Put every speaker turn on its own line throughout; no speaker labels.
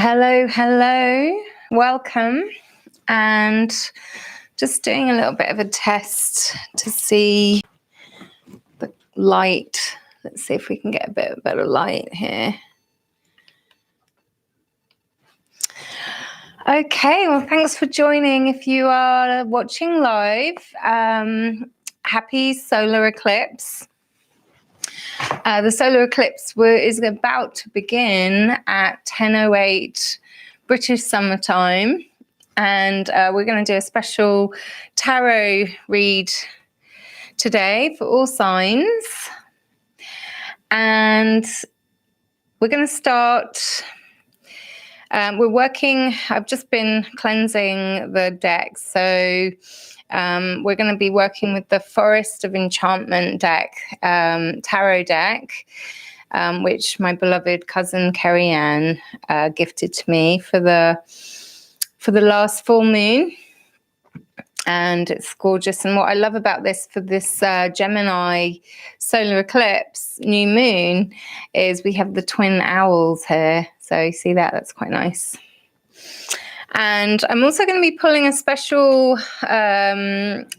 Hello, hello, welcome. And just doing a little bit of a test to see the light. Let's see if we can get a bit better light here. Okay, well, thanks for joining. If you are watching live, happy solar eclipse. The solar eclipse is about to begin at 10:08 British Summer Time, and we're going to do a special tarot read today for all signs. And we're going to start. I've just been cleansing the deck, so we're going to be working with the Forest of Enchantment deck, tarot deck, which my beloved cousin Kerry Ann gifted to me for the last full moon. And it's gorgeous. And what I love about this for this Gemini solar eclipse new moon is we have the twin owls here. So you see that? That's quite nice. And I'm also going to be pulling a special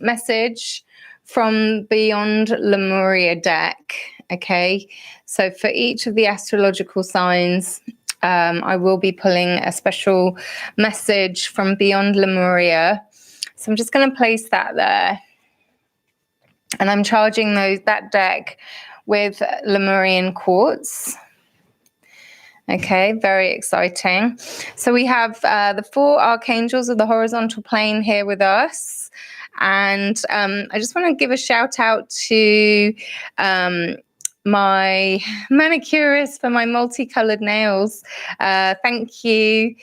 message from Beyond Lemuria deck. Okay, so for each of the astrological signs, I will be pulling a special message from Beyond Lemuria. So I'm just going to place that there. And I'm charging that deck with Lemurian quartz. Okay, very exciting. So we have the 4 archangels of the horizontal plane here with us. And I just want to give a shout out to my manicurist for my multicolored nails. Thank you,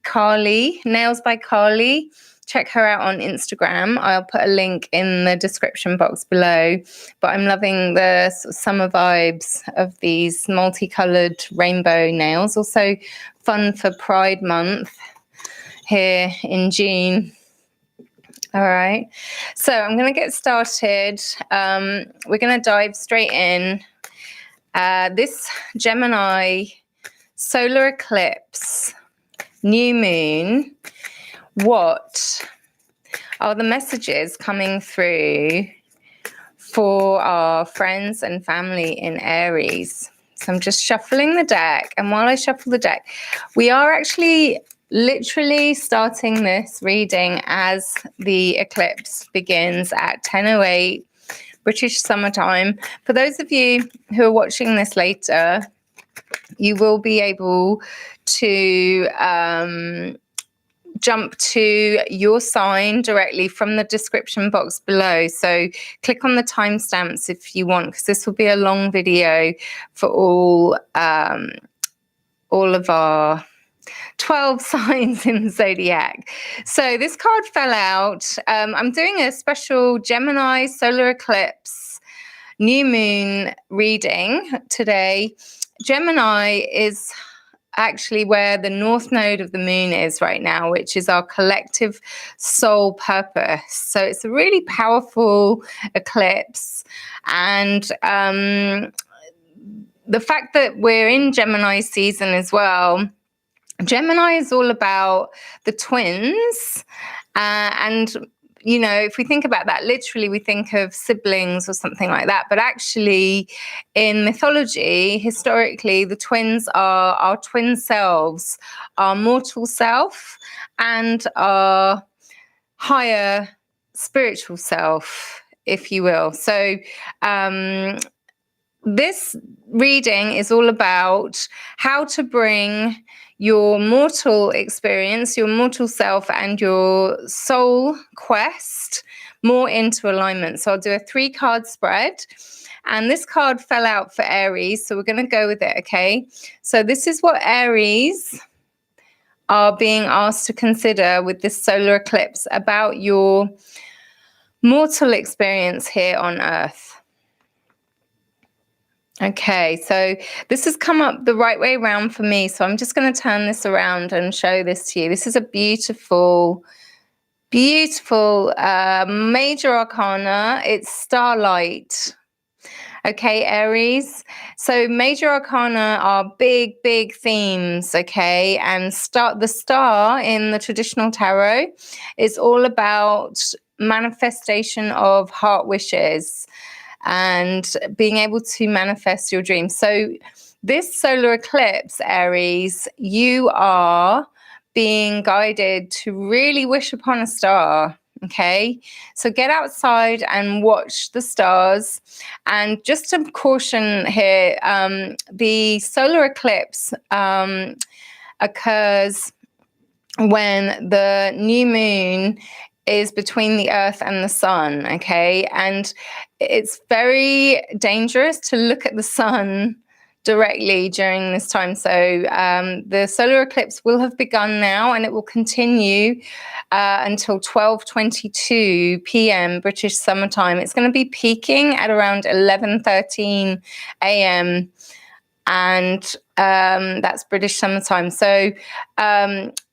Carly, Nails by Carly. Check her out on Instagram. I'll put a link in the description box below. But I'm loving the summer vibes of these multicolored rainbow nails. Also fun for Pride Month here in June. All right. So I'm going to get started. We're going to dive straight in. This Gemini solar eclipse, new moon. What are the messages coming through for our friends and family in Aries? So I'm just shuffling the deck. And while I shuffle the deck, we are actually literally starting this reading as the eclipse begins at 10:08 British summertime. For those of you who are watching this later, you will be able to jump to your sign directly from the description box below. So click on the timestamps if you want, because this will be a long video for all of our 12 signs in the zodiac. So this card fell out. I'm doing a special Gemini solar eclipse new moon reading today. Gemini is actually where the north node of the moon is right now, which is our collective soul purpose. So it's a really powerful eclipse. And the fact that we're in Gemini season as well, Gemini is all about the twins. And you know, if we think about that, literally we think of siblings or something like that. But actually, in mythology, historically, the twins are our twin selves, our mortal self and our higher spiritual self, if you will. So this reading is all about how to bring your mortal experience, your mortal self, and your soul quest more into alignment. So I'll do a 3-card spread. And this card fell out for Aries, so we're going to go with it, okay? So this is what Aries are being asked to consider with this solar eclipse about your mortal experience here on Earth. Okay, so this has come up the right way around for me. So I'm just going to turn this around and show this to you. This is a beautiful, beautiful major arcana. It's starlight. Okay, Aries. So major arcana are big, big themes, okay? And the star in the traditional tarot is all about manifestation of heart wishes and being able to manifest your dreams. So this solar eclipse, Aries, you are being guided to really wish upon a star. Okay, so get outside and watch the stars. And just a caution here, the solar eclipse occurs when the new moon is between the earth and the sun, okay? And it's very dangerous to look at the sun directly during this time. So the solar eclipse will have begun now, and it will continue until 12:22 p.m. British summertime. It's going to be peaking at around 11:13 a.m. and that's British summertime. So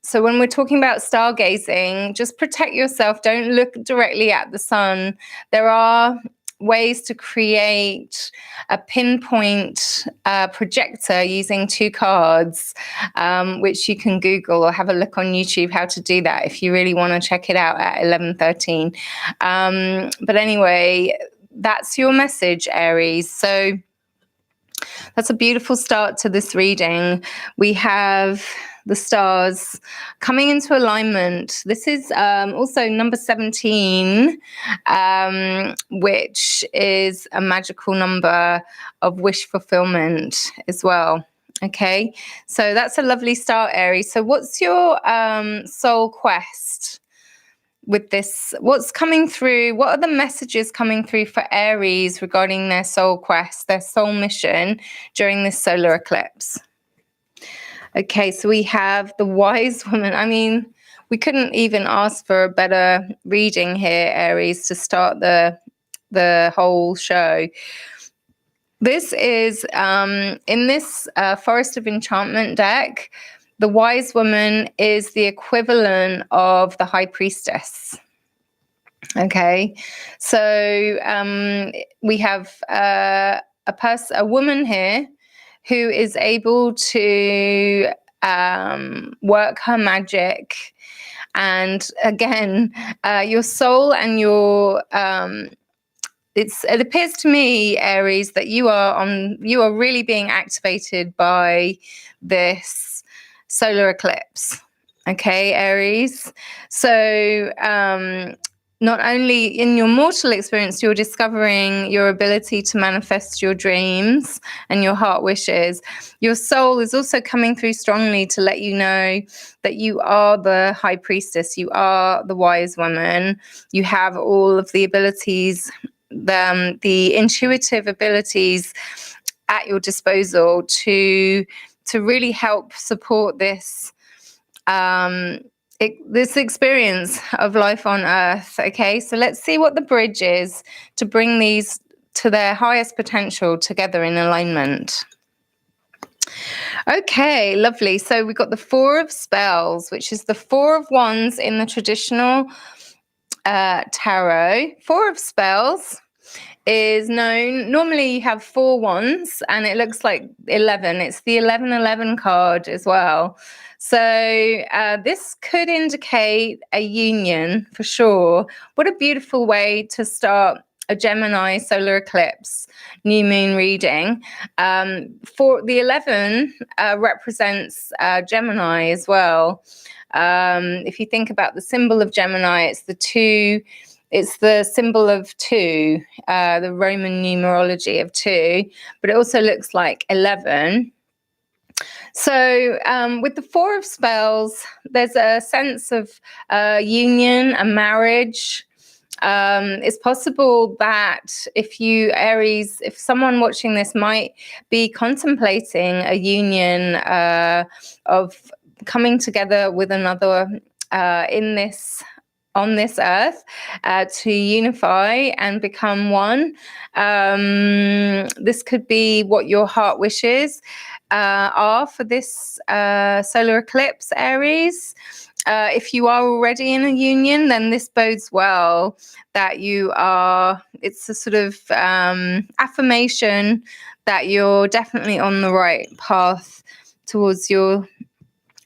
so when we're talking about stargazing, just protect yourself. Don't look directly at the sun. There are ways to create a pinpoint projector using 2 cards, which you can Google or have a look on YouTube how to do that if you really want to check it out at 11:13. But anyway, that's your message, Aries. So that's a beautiful start to this reading. We have the stars coming into alignment. This is also number 17, which is a magical number of wish fulfillment as well. Okay, so that's a lovely start, Aries. So what's your soul quest with this? What's coming through? What are the messages coming through for Aries regarding their soul quest, their soul mission during this solar eclipse? Okay, so we have the wise woman. I mean, we couldn't even ask for a better reading here, Aries, to start the whole show. This is in this Forest of Enchantment deck. The wise woman is the equivalent of the high priestess. Okay, so we have a woman here who is able to work her magic. And again, your soul and your it appears to me, Aries, that you are really being activated by this solar eclipse. Okay, Aries. So not only in your mortal experience, you're discovering your ability to manifest your dreams and your heart wishes. Your soul is also coming through strongly to let you know that you are the high priestess. You are the wise woman. You have all of the abilities, the intuitive abilities at your disposal to really help support this this experience of life on Earth. Okay, so let's see what the bridge is to bring these to their highest potential together in alignment. Okay, lovely. So we've got the 4 of Spells, which is the 4 of Wands in the traditional tarot. 4 of Spells is known, normally you have 4 wands and it looks like 11. It's the 1111 card as well. So this could indicate a union for sure. What a beautiful way to start a Gemini solar eclipse new moon reading. For the 11 represents Gemini as well. If you think about the symbol of Gemini, it's the 2. It's the symbol of 2, the Roman numerology of 2, but it also looks like 11. So with the 4 of Spells, there's a sense of union, a marriage. It's possible that if someone watching this might be contemplating a union of coming together with another in this on this earth to unify and become one. This could be what your heart wishes are for this solar eclipse, Aries. If you are already in a union, then this bodes well that you are, it's a sort of affirmation that you're definitely on the right path towards your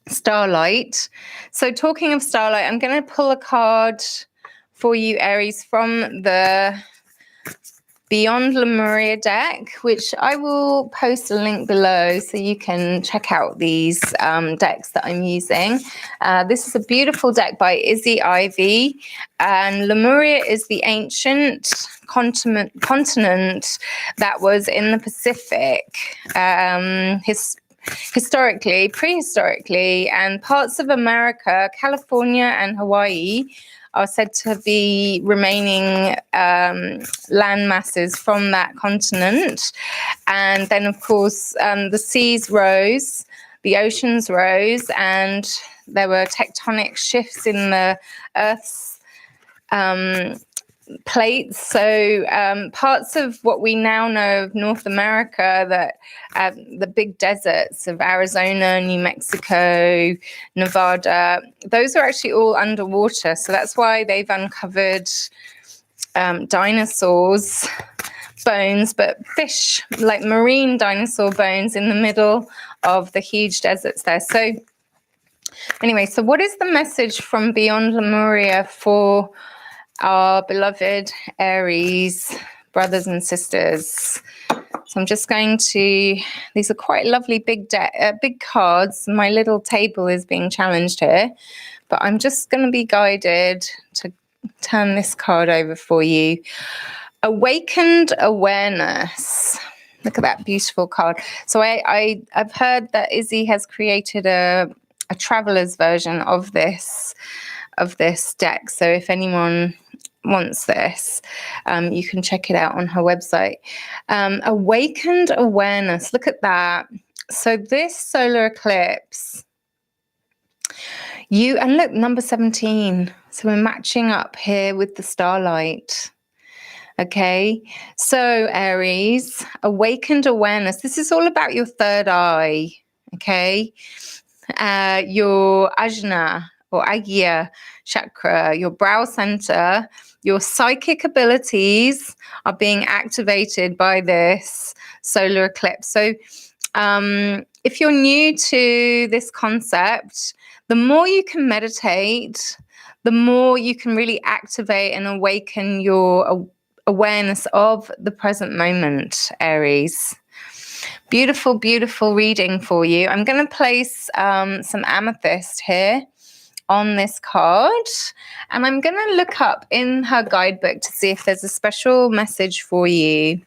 starlight. So talking of starlight, I'm going to pull a card for you, Aries, from the Beyond Lemuria deck, which I will post a link below so you can check out these decks that I'm using. This is a beautiful deck by Izzy Ivy, and Lemuria is the ancient continent that was in the Pacific. Historically, prehistorically, and parts of America, California and Hawaii are said to be remaining land masses from that continent. And then, of course, the seas rose, the oceans rose, and there were tectonic shifts in the Earth's plates. So parts of what we now know of North America, that the big deserts of Arizona, New Mexico, Nevada, those are actually all underwater. So that's why they've uncovered dinosaurs bones, but fish, like marine dinosaur bones, in the middle of the huge deserts there. So anyway, so what is the message from Beyond Lemuria for our beloved Aries brothers and sisters? So I'm just going to, these are quite lovely big cards. My little table is being challenged here, but I'm just going to be guided to turn this card over for you. Awakened awareness. Look at that beautiful card. So I've heard that Izzy has created a traveler's version of this deck. So if anyone wants this, you can check it out on her website. Awakened awareness. Look at that. So this solar eclipse, and look, number 17. So we're matching up here with the starlight. Okay, so Aries, awakened awareness. This is all about your third eye. Okay, your Ajna or Agya chakra, your brow center, your psychic abilities are being activated by this solar eclipse. So if you're new to this concept, the more you can meditate, the more you can really activate and awaken your awareness of the present moment, Aries. Beautiful, beautiful reading for you. I'm going to place some amethyst here on this card, and I'm going to look up in her guidebook to see if there's a special message for you.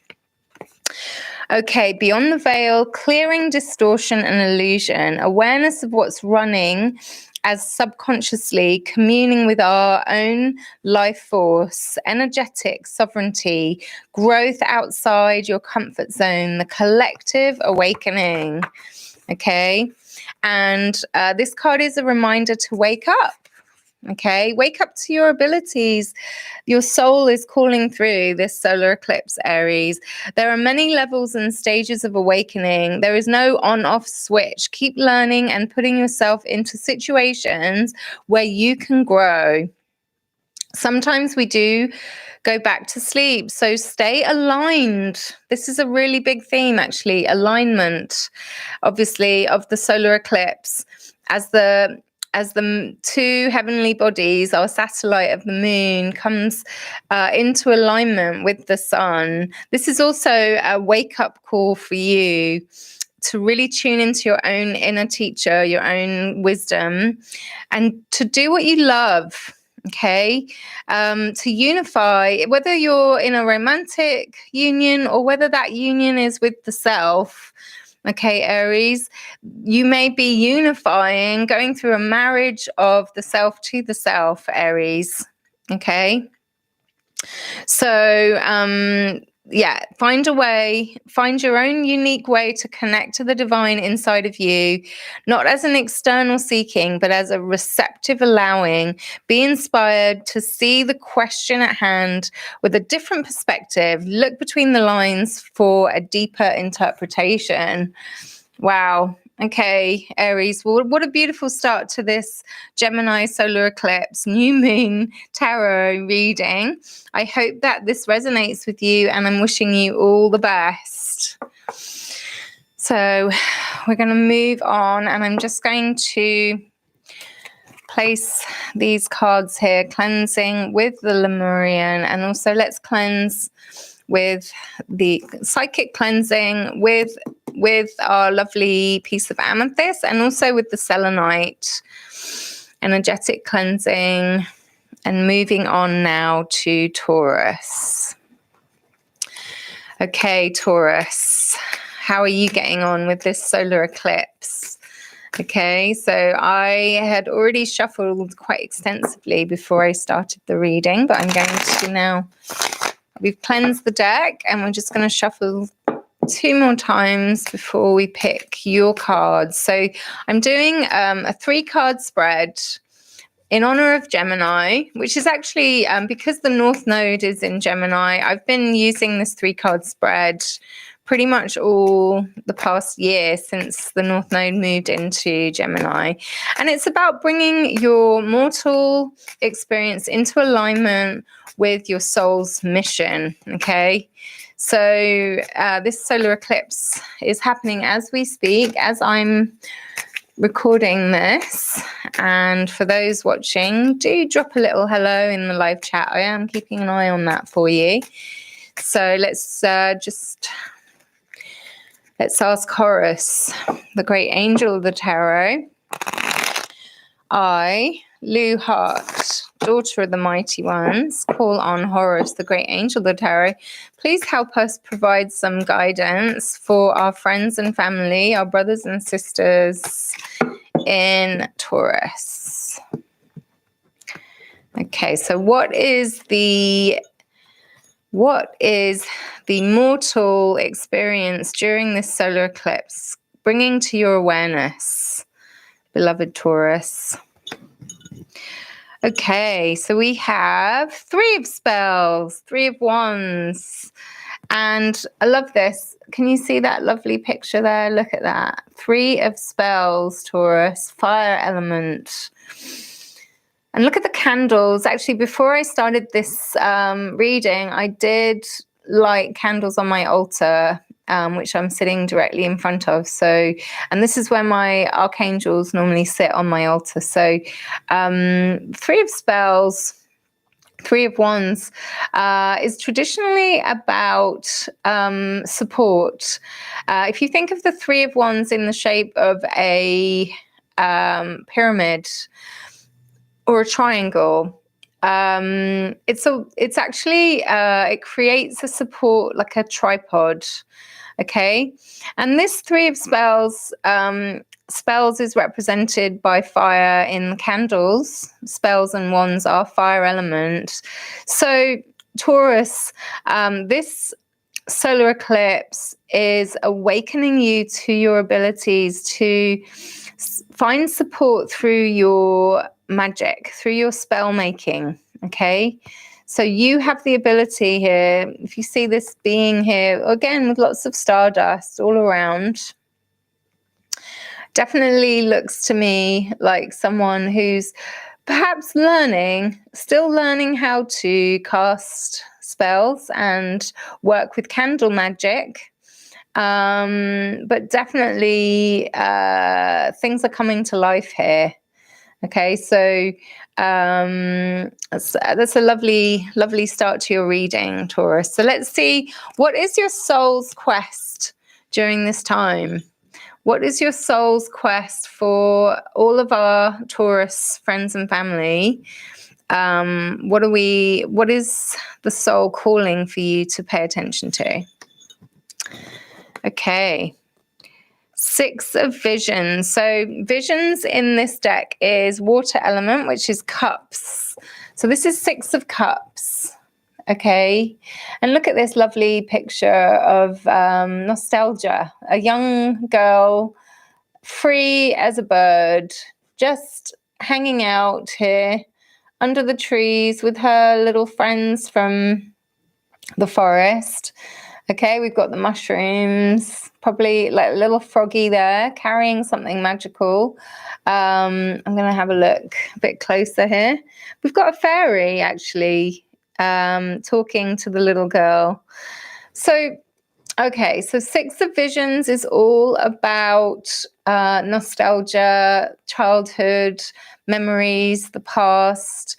Okay, beyond the veil, clearing distortion and illusion, awareness of what's running as subconsciously, communing with our own life force, energetic sovereignty, growth outside your comfort zone, the collective awakening. Okay, and this card is a reminder to wake up. Okay, wake up to your abilities. Your soul is calling through this solar eclipse, Aries. There are many levels and stages of awakening. There is no on-off switch. Keep learning and putting yourself into situations where you can grow. Sometimes we do go back to sleep, so stay aligned. This is a really big theme, actually, alignment, obviously, of the solar eclipse. As the two heavenly bodies, our satellite of the moon, comes into alignment with the sun. This is also a wake-up call for you to really tune into your own inner teacher, your own wisdom, and to do what you love. Okay, to unify, whether you're in a romantic union or whether that union is with the self. Okay, Aries, you may be unifying, going through a marriage of the self to the self, Aries. Okay, so yeah, find a way, find your own unique way to connect to the divine inside of you, not as an external seeking, but as a receptive allowing. Be inspired to see the question at hand with a different perspective. Look between the lines for a deeper interpretation. Wow. Okay, Aries. Well, what a beautiful start to this Gemini solar eclipse, new moon tarot reading. I hope that this resonates with you, and I'm wishing you all the best. So we're going to move on, and I'm just going to place these cards here, cleansing with the Lemurian, and also let's cleanse with the psychic cleansing with our lovely piece of amethyst, and also with the selenite, energetic cleansing. And moving on now to Taurus. Okay, Taurus, how are you getting on with this solar eclipse? Okay, so I had already shuffled quite extensively before I started the reading, but I'm going to now, we've cleansed the deck, and we're just going to shuffle 2 more times before we pick your cards. So I'm doing a 3-card spread in honor of Gemini, which is actually because the North Node is in Gemini. I've been using this 3-card spread pretty much all the past year since the North Node moved into Gemini. And it's about bringing your mortal experience into alignment with your soul's mission, okay? So this solar eclipse is happening as we speak, as I'm recording this. And for those watching, do drop a little hello in the live chat. I am keeping an eye on that for you. So let's ask Horus, the great angel of the tarot. I, Lou Hart, daughter of the mighty ones, call on Horus, the great angel of the tarot. Please help us provide some guidance for our friends and family, our brothers and sisters in Taurus. Okay, so what is the mortal experience during this solar eclipse bringing to your awareness, beloved Taurus? Okay, so we have 3 of spells, 3 of wands, and I love this. Can you see that lovely picture there? Look at that. 3 of spells, Taurus, fire element. And look at the candles. Actually, before I started this reading, I did light candles on my altar, which I'm sitting directly in front of. So, and this is where my archangels normally sit on my altar. So 3 of spells, 3 of wands is traditionally about support. If you think of the 3 of wands in the shape of a pyramid or a triangle, it's actually it creates a support, like a tripod. Okay, and this 3 of spells, spells is represented by fire in the candles. Spells and wands are fire element. So Taurus, this solar eclipse is awakening you to your abilities to find support through your magic, through your spell making. Okay, so you have the ability here, if you see this being here, again, with lots of stardust all around, definitely looks to me like someone who's perhaps still learning how to cast spells and work with candle magic. But definitely things are coming to life here. Okay, so that's a lovely start to your reading, Taurus. So let's see, what is your soul's quest during this time? What is your soul's quest for all of our Taurus friends and family? What is the soul calling for you to pay attention to? Okay. 6 of visions. So visions in this deck is water element, which is cups. So this is 6 of cups. Okay, and look at this lovely picture of nostalgia, a young girl, free as a bird, just hanging out here under the trees with her little friends from the forest. Okay, we've got the mushrooms, probably like a little froggy there carrying something magical. I'm going to have a look a bit closer here. We've got a fairy actually talking to the little girl. So, okay, so Six of Visions is all about nostalgia, childhood, memories, the past.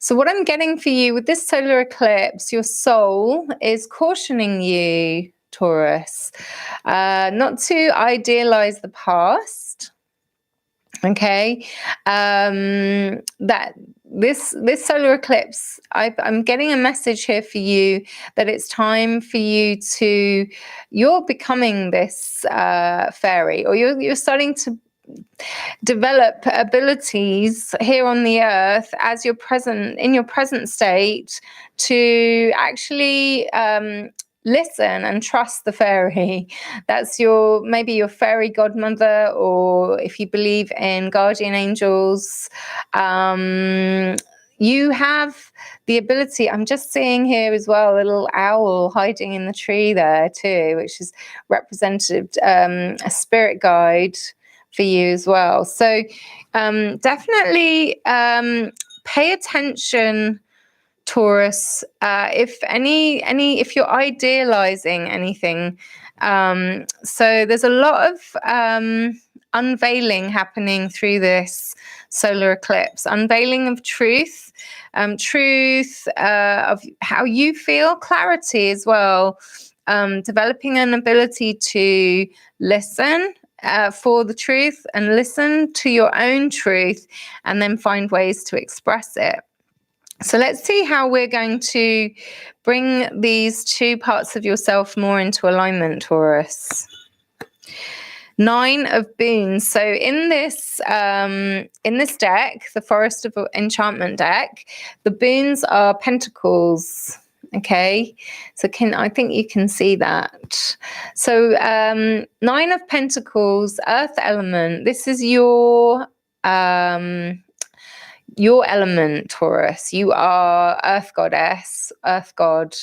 So what I'm getting for you with this solar eclipse, your soul is cautioning you, Taurus, not to idealize the past. Okay, that this solar eclipse, I'm getting a message here for you that it's time for you to, you're becoming this fairy, or you're starting to develop abilities here on the earth as you're present in your present state to actually listen and trust the fairy. That's your, maybe your fairy godmother, or if you believe in guardian angels, you have the ability. I'm just seeing here as well a little owl hiding in the tree there too, which is represented a spirit guide for you as well. So definitely pay attention, Taurus, if you're idealizing anything. So there's a lot of unveiling happening through this solar eclipse, unveiling of truth, of how you feel, clarity as well, developing an ability to listen for the truth and listen to your own truth, and then find ways to express it. So let's see how we're going to bring these two parts of yourself more into alignment, Taurus. 9 of Boons. So in this deck, the Forest of Enchantment deck, the boons are pentacles. Okay, so I think you can see that. So 9 of Pentacles, Earth element. This is your element, Taurus. You are Earth goddess, Earth god.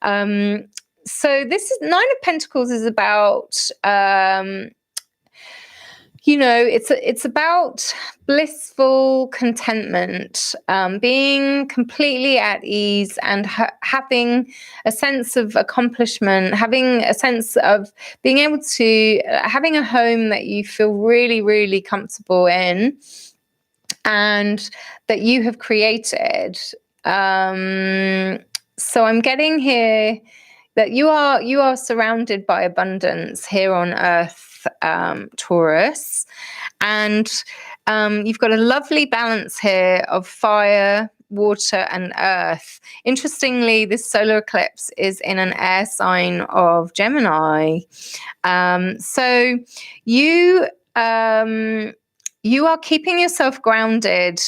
So this is 9 of Pentacles is about it's about blissful contentment, being completely at ease, and having a sense of accomplishment, having a sense of being able to having a home that you feel really, really comfortable in, and that you have created. So I'm getting here that you are surrounded by abundance here on Earth, Taurus, and you've got a lovely balance here of fire, water, and earth. Interestingly, this solar eclipse is in an air sign of Gemini. So you are keeping yourself grounded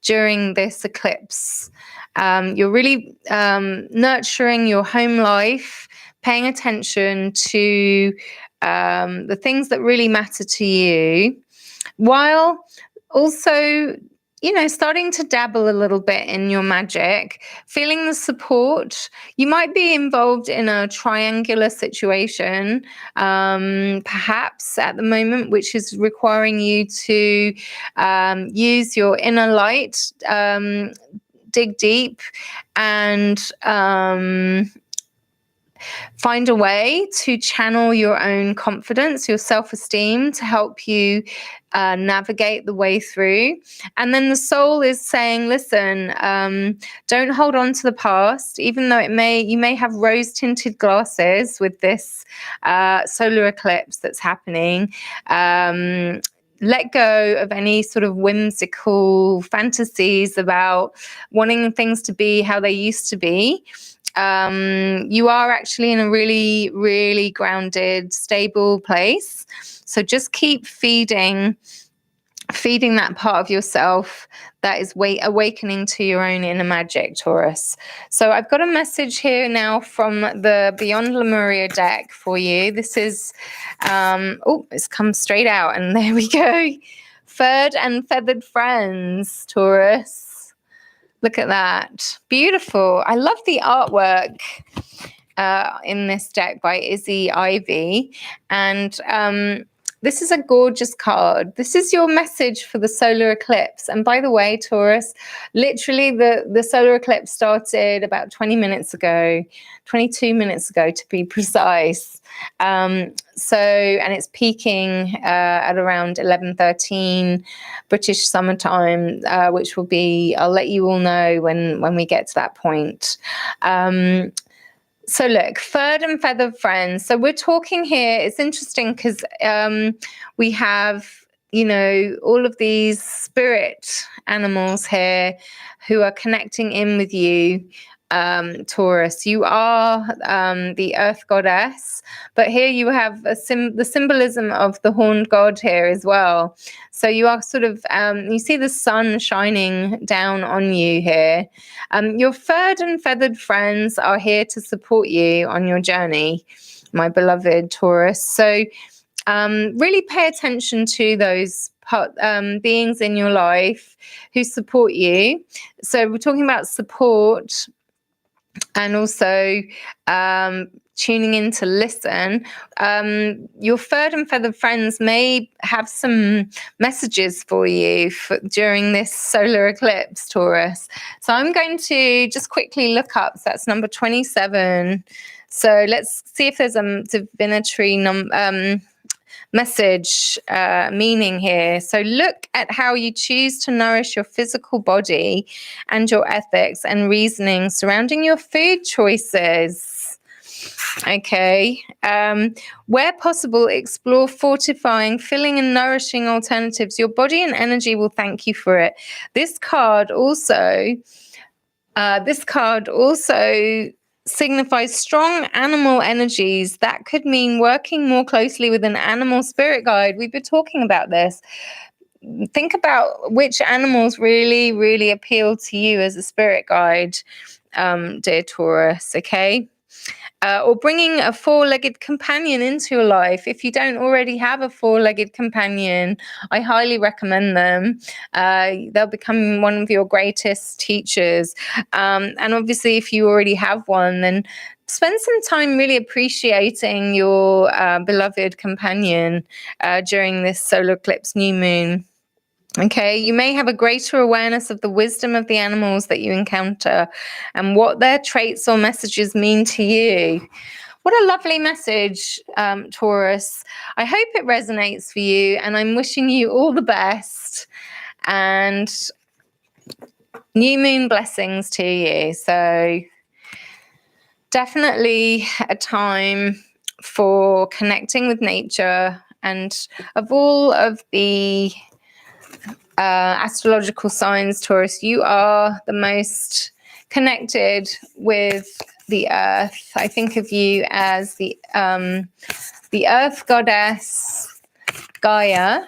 during this eclipse. You're really nurturing your home life, paying attention to the things that really matter to you, while also, starting to dabble a little bit in your magic, feeling the support. You might be involved in a triangular situation, perhaps at the moment, which is requiring you to use your inner light, dig deep, and find a way to channel your own confidence, your self-esteem, to help you navigate the way through. And then the soul is saying, listen, don't hold on to the past, even though you may have rose-tinted glasses with this solar eclipse that's happening. Let go of any sort of whimsical fantasies about wanting things to be how they used to be. You are actually in a really, really grounded, stable place. So just keep feeding feeding that part of yourself that is awakening to your own inner magic, Taurus. So I've got a message here now from the Beyond Lemuria deck for you. This is, it's come straight out, and there we go. Furred and feathered friends, Taurus. Look at that. Beautiful. I love the artwork in this deck by Izzy Ivy. And this is a gorgeous card. This is your message for the solar eclipse. And by the way, Taurus, literally the solar eclipse started about 20 minutes ago, 22 minutes ago to be precise. And it's peaking at around 11:13 British summertime, which will be, I'll let you all know when we get to that point. So look, furred and feathered friends. So we're talking here, it's interesting because we have, all of these spirit animals here who are connecting in with you, Taurus. You are the earth goddess, but here you have the symbolism of the horned god here as well. So you are sort of, you see the sun shining down on you here. Your furred and feathered friends are here to support you on your journey, my beloved Taurus. So really pay attention to those beings in your life who support you. So we're talking about support and also tuning in to listen. Your furred and feathered friends may have some messages for you during this solar eclipse, Taurus. So I'm going to just quickly look up. So that's number 27. So let's see if there's a divinatory message meaning here. So look at how you choose to nourish your physical body and your ethics and reasoning surrounding your food choices. Okay. Where possible, explore fortifying, filling and nourishing alternatives. Your body and energy will thank you for it. This card also signifies strong animal energies. That could mean working more closely with an animal spirit guide. We've been talking about this. Think about which animals really, really appeal to you as a spirit guide, dear Taurus, okay? Or bringing a four-legged companion into your life. If you don't already have a four-legged companion, I highly recommend them. They'll become one of your greatest teachers. And obviously, if you already have one, then spend some time really appreciating your beloved companion during this solar eclipse new moon. Okay, you may have a greater awareness of the wisdom of the animals that you encounter and what their traits or messages mean to you. What a lovely message, Taurus. I hope it resonates for you, and I'm wishing you all the best and new moon blessings to you. So definitely a time for connecting with nature, and of all of the astrological signs, Taurus, you are the most connected with the earth. I think of you as the earth goddess Gaia,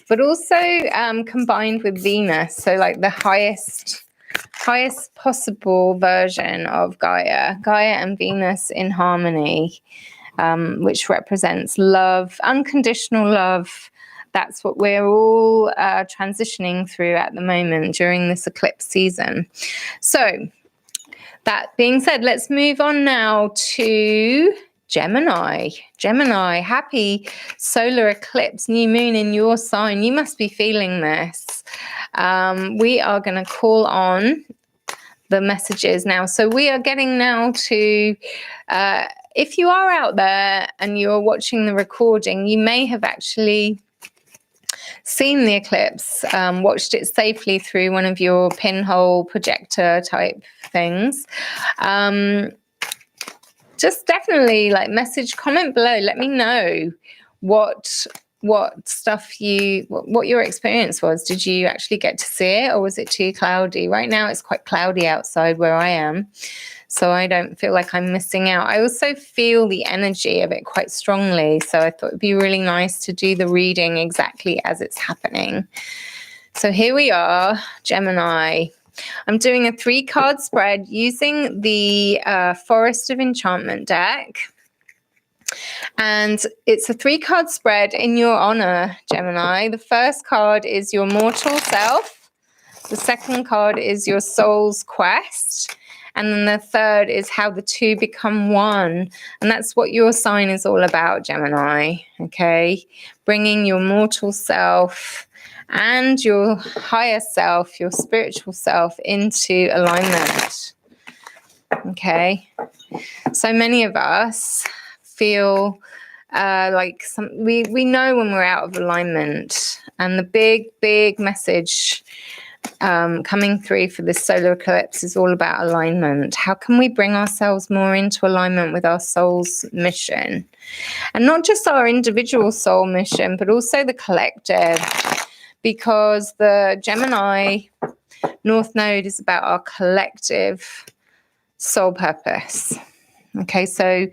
but also combined with Venus. So like the highest possible version of Gaia and Venus in harmony, which represents love, unconditional love. That's what we're all transitioning through at the moment during this eclipse season. So that being said, let's move on now to Gemini. Gemini, happy solar eclipse, new moon in your sign. You must be feeling this. We are going to call on the messages now. So we are getting now to... if you are out there and you're watching the recording, you may have actually seen the eclipse, watched it safely through one of your pinhole projector type things. Just definitely like comment below. Let me know what what your experience was. Did you actually get to see it, or was it too cloudy? Right now it's quite cloudy outside where I am, so I don't feel like I'm missing out. I also feel the energy of it quite strongly, so I thought it'd be really nice to do the reading exactly as it's happening. So here we are, Gemini. I'm doing a 3-card spread using the Forest of Enchantment deck. And it's a 3-card spread in your honor, Gemini. The first card is your mortal self. The second card is your soul's quest. And then the third is how the two become one. And that's what your sign is all about, Gemini. Okay? Bringing your mortal self and your higher self, your spiritual self, into alignment. Okay? So many of us feel like we know when we're out of alignment, and the big message coming through for this solar eclipse is all about alignment. How can we bring ourselves more into alignment with our soul's mission, and not just our individual soul mission, but also the collective, because the Gemini North Node is about our collective soul purpose. Okay, so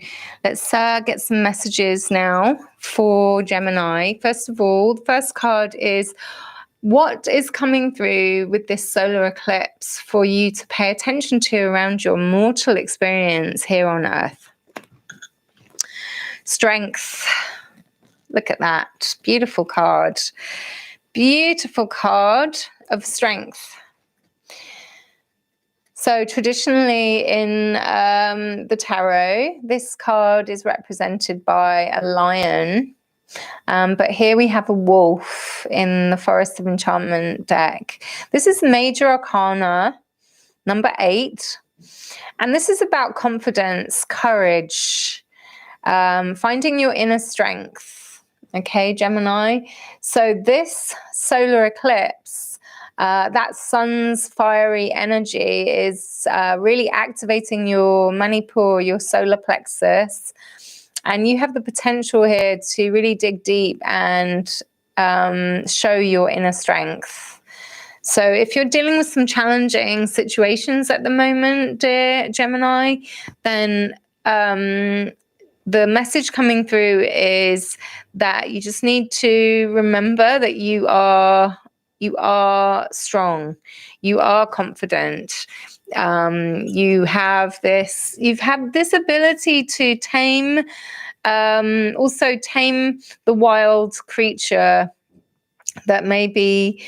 let's get some messages now for Gemini. First of all, the first card is what is coming through with this solar eclipse for you to pay attention to around your mortal experience here on Earth. Strength. Look at that. Beautiful card. Beautiful card of strength. So traditionally in the tarot, this card is represented by a lion. But here we have a wolf in the Forest of Enchantment deck. This is Major Arcana, number 8. And this is about confidence, courage, finding your inner strength. Okay, Gemini. So this solar eclipse, that sun's fiery energy is really activating your Manipur, your solar plexus. And you have the potential here to really dig deep and show your inner strength. So if you're dealing with some challenging situations at the moment, dear Gemini, then the message coming through is that you just need to remember that you are strong, you are confident. You've had this ability to tame the wild creature that may be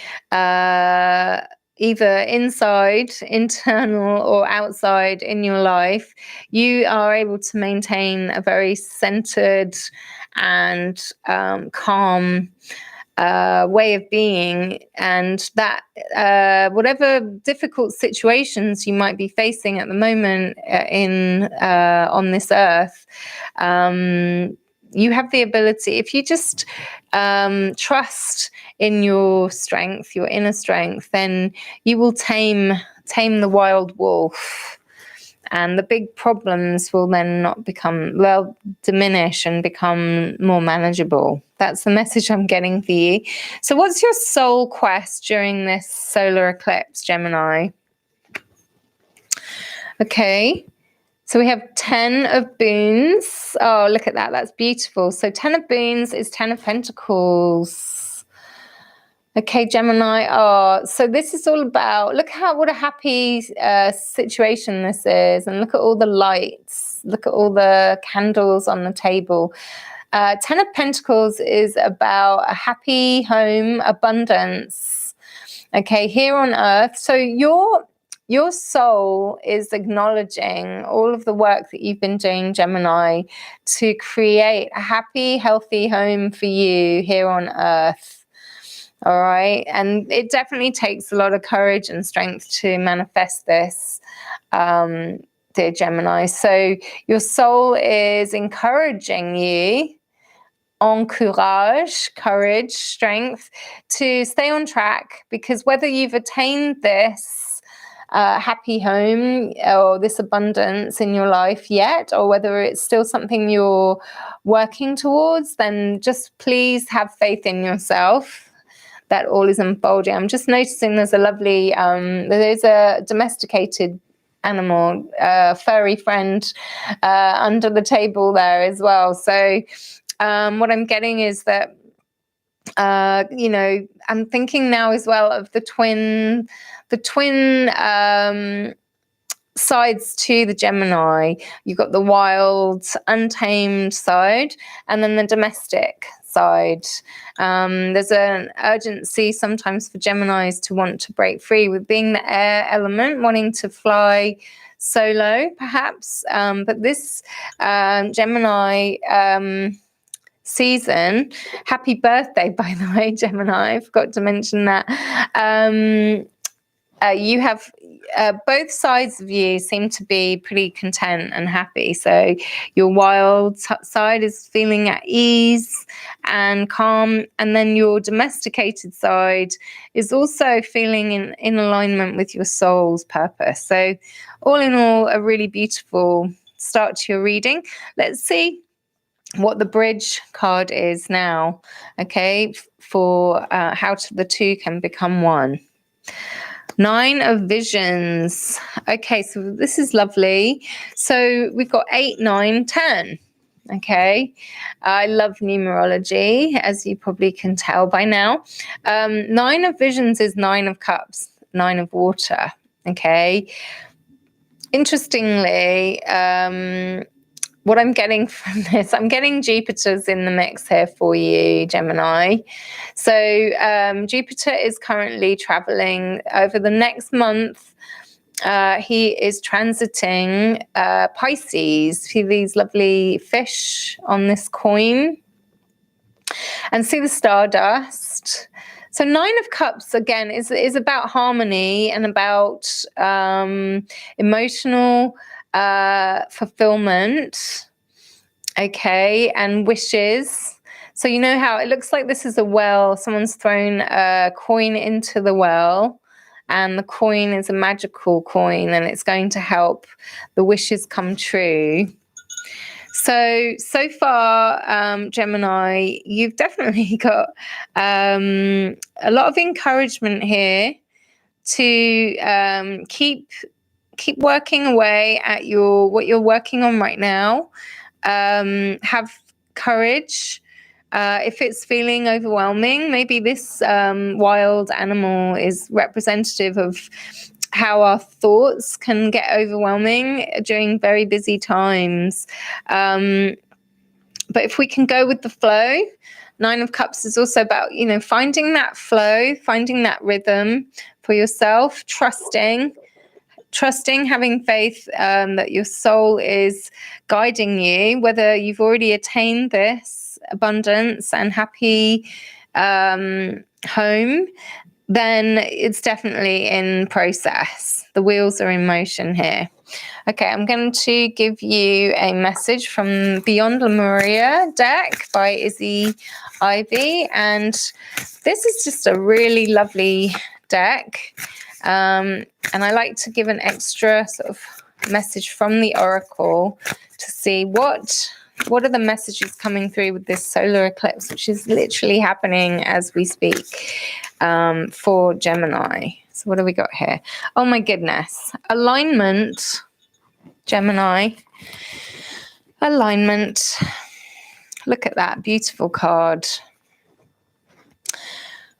either internal or outside in your life. You are able to maintain a very centered and calm way of being, and that whatever difficult situations you might be facing at the moment on this earth, you have the ability, if you just trust in your strength, your inner strength, then you will tame the wild wolf. And the big problems will then they'll diminish and become more manageable. That's the message I'm getting for you. So what's your soul quest during this solar eclipse, Gemini? Okay. So we have 10 of Boons. Oh, look at that. That's beautiful. So 10 of Boons is 10 of Pentacles. Okay, Gemini. Oh, so this is all about, what a happy situation this is. And look at all the lights. Look at all the candles on the table. 10 of Pentacles is about a happy home, abundance. Okay, here on Earth. So your soul is acknowledging all of the work that you've been doing, Gemini, to create a happy, healthy home for you here on Earth. All right. And it definitely takes a lot of courage and strength to manifest this, dear Gemini. So your soul is encouraging you, courage, strength, to stay on track, because whether you've attained this happy home or this abundance in your life yet, or whether it's still something you're working towards, then just please have faith in yourself that all is unfolding. I'm just noticing there's a lovely, there's a domesticated animal, furry friend under the table there as well. So what I'm getting is that, you know, I'm thinking now as well of the twin sides to the Gemini. You've got the wild, untamed side, and then the domestic side. There's an urgency sometimes for Geminis to want to break free with being the air element, wanting to fly solo perhaps. But this Gemini season, happy birthday, by the way, Gemini, I forgot to mention that. You have both sides of you seem to be pretty content and happy. So your wild side is feeling at ease and calm, and then your domesticated side is also feeling in alignment with your soul's purpose. So all in all, a really beautiful start to your reading. Let's see what the bridge card is now, okay, for how the two can become one. 9 of Visions. Okay, so this is lovely. So we've got 8, 9, 10. Okay, I love numerology, as you probably can tell by now. 9 of Visions is 9 of Cups, 9 of Water. Okay, interestingly, what I'm getting from this, I'm getting Jupiter's in the mix here for you, Gemini. So Jupiter is currently traveling over the next month. He is transiting Pisces. See these lovely fish on this coin? And see the stardust. So 9 of Cups, again, is about harmony and about emotional fulfillment, okay, and wishes. So you know how it looks like this is a well, someone's thrown a coin into the well, and the coin is a magical coin, and it's going to help the wishes come true. So far, Gemini, you've definitely got a lot of encouragement here to keep working away at what you're working on right now. Have courage. If it's feeling overwhelming, maybe this wild animal is representative of how our thoughts can get overwhelming during very busy times. But if we can go with the flow, 9 of Cups is also about, you know, finding that flow, finding that rhythm for yourself, trusting, having faith that your soul is guiding you, whether you've already attained this abundance and happy home, then it's definitely in process. The wheels are in motion here. Okay, I'm going to give you a message from Beyond Lemuria deck by Izzy Ivy, and this is just a really lovely deck. And I like to give an extra sort of message from the Oracle to see what are the messages coming through with this solar eclipse, which is literally happening as we speak, for Gemini. So what do we got here? Oh my goodness. Alignment, Gemini. Alignment. Look at that beautiful card.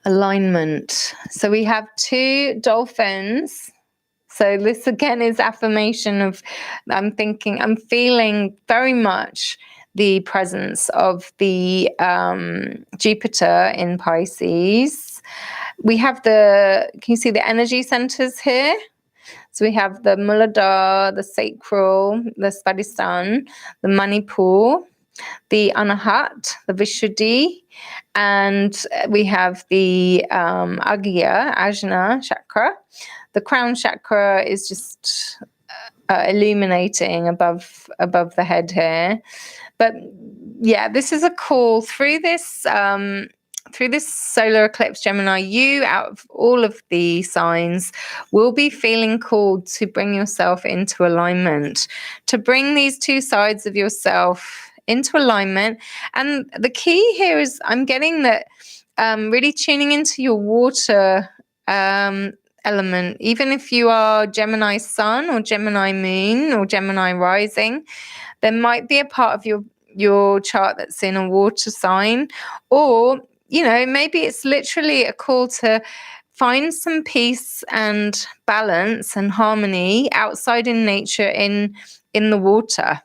Alignment. So we have 2 dolphins. So this again is affirmation of, I'm feeling very much the presence of the Jupiter in Pisces. We have can you see the energy centers here? So we have the Muladhara, the sacral, the Svadhisthana, the Manipur, the Anahat, the Vishuddhi, and we have the Ajna chakra. The crown chakra is just illuminating above the head here. But yeah, this is a call through this through this solar eclipse, Gemini, you, out of all of the signs, will be feeling called to bring yourself into alignment, to bring these two sides of yourself into alignment. And the key here is I'm getting that really tuning into your water element, even if you are Gemini sun or Gemini moon or Gemini rising, there might be a part of your chart that's in a water sign, or maybe it's literally a call to find some peace and balance and harmony outside in nature, in the water.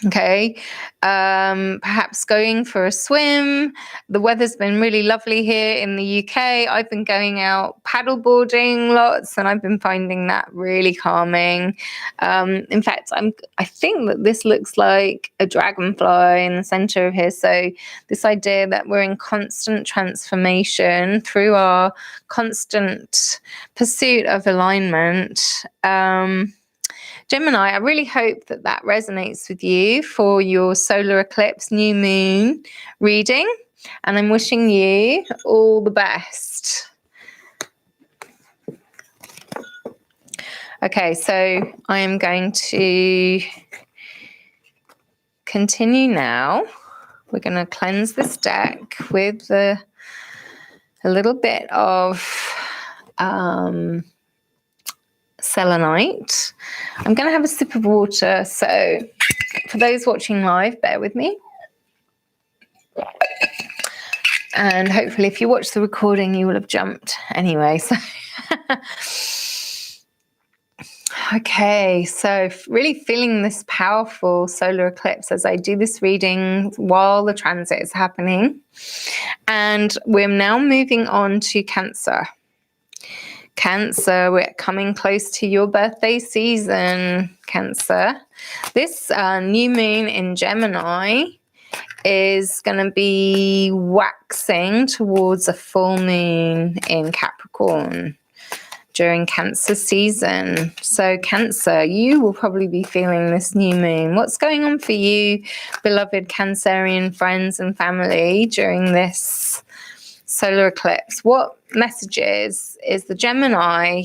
Okay, perhaps going for a swim. The weather's been really lovely here in the UK. I've been going out paddleboarding lots, and I've been finding that really calming. In fact, I think that this looks like a dragonfly in the center of here. So this idea that we're in constant transformation through our constant pursuit of alignment. Gemini, I really hope that that resonates with you for your solar eclipse new moon reading, and I'm wishing you all the best. Okay, so I am going to continue now. We're going to cleanse this deck with a little bit of selenite. I'm going to have a sip of water, so for those watching live, bear with me. And hopefully if you watch the recording, you will have jumped anyway. So okay, so really feeling this powerful solar eclipse as I do this reading while the transit is happening. And we're now moving on to Cancer. Cancer, we're coming close to your birthday season, Cancer. This new moon in Gemini is going to be waxing towards a full moon in Capricorn during Cancer season. So Cancer, you will probably be feeling this new moon. What's going on for you, beloved Cancerian friends and family, during this solar eclipse? What messages is the Gemini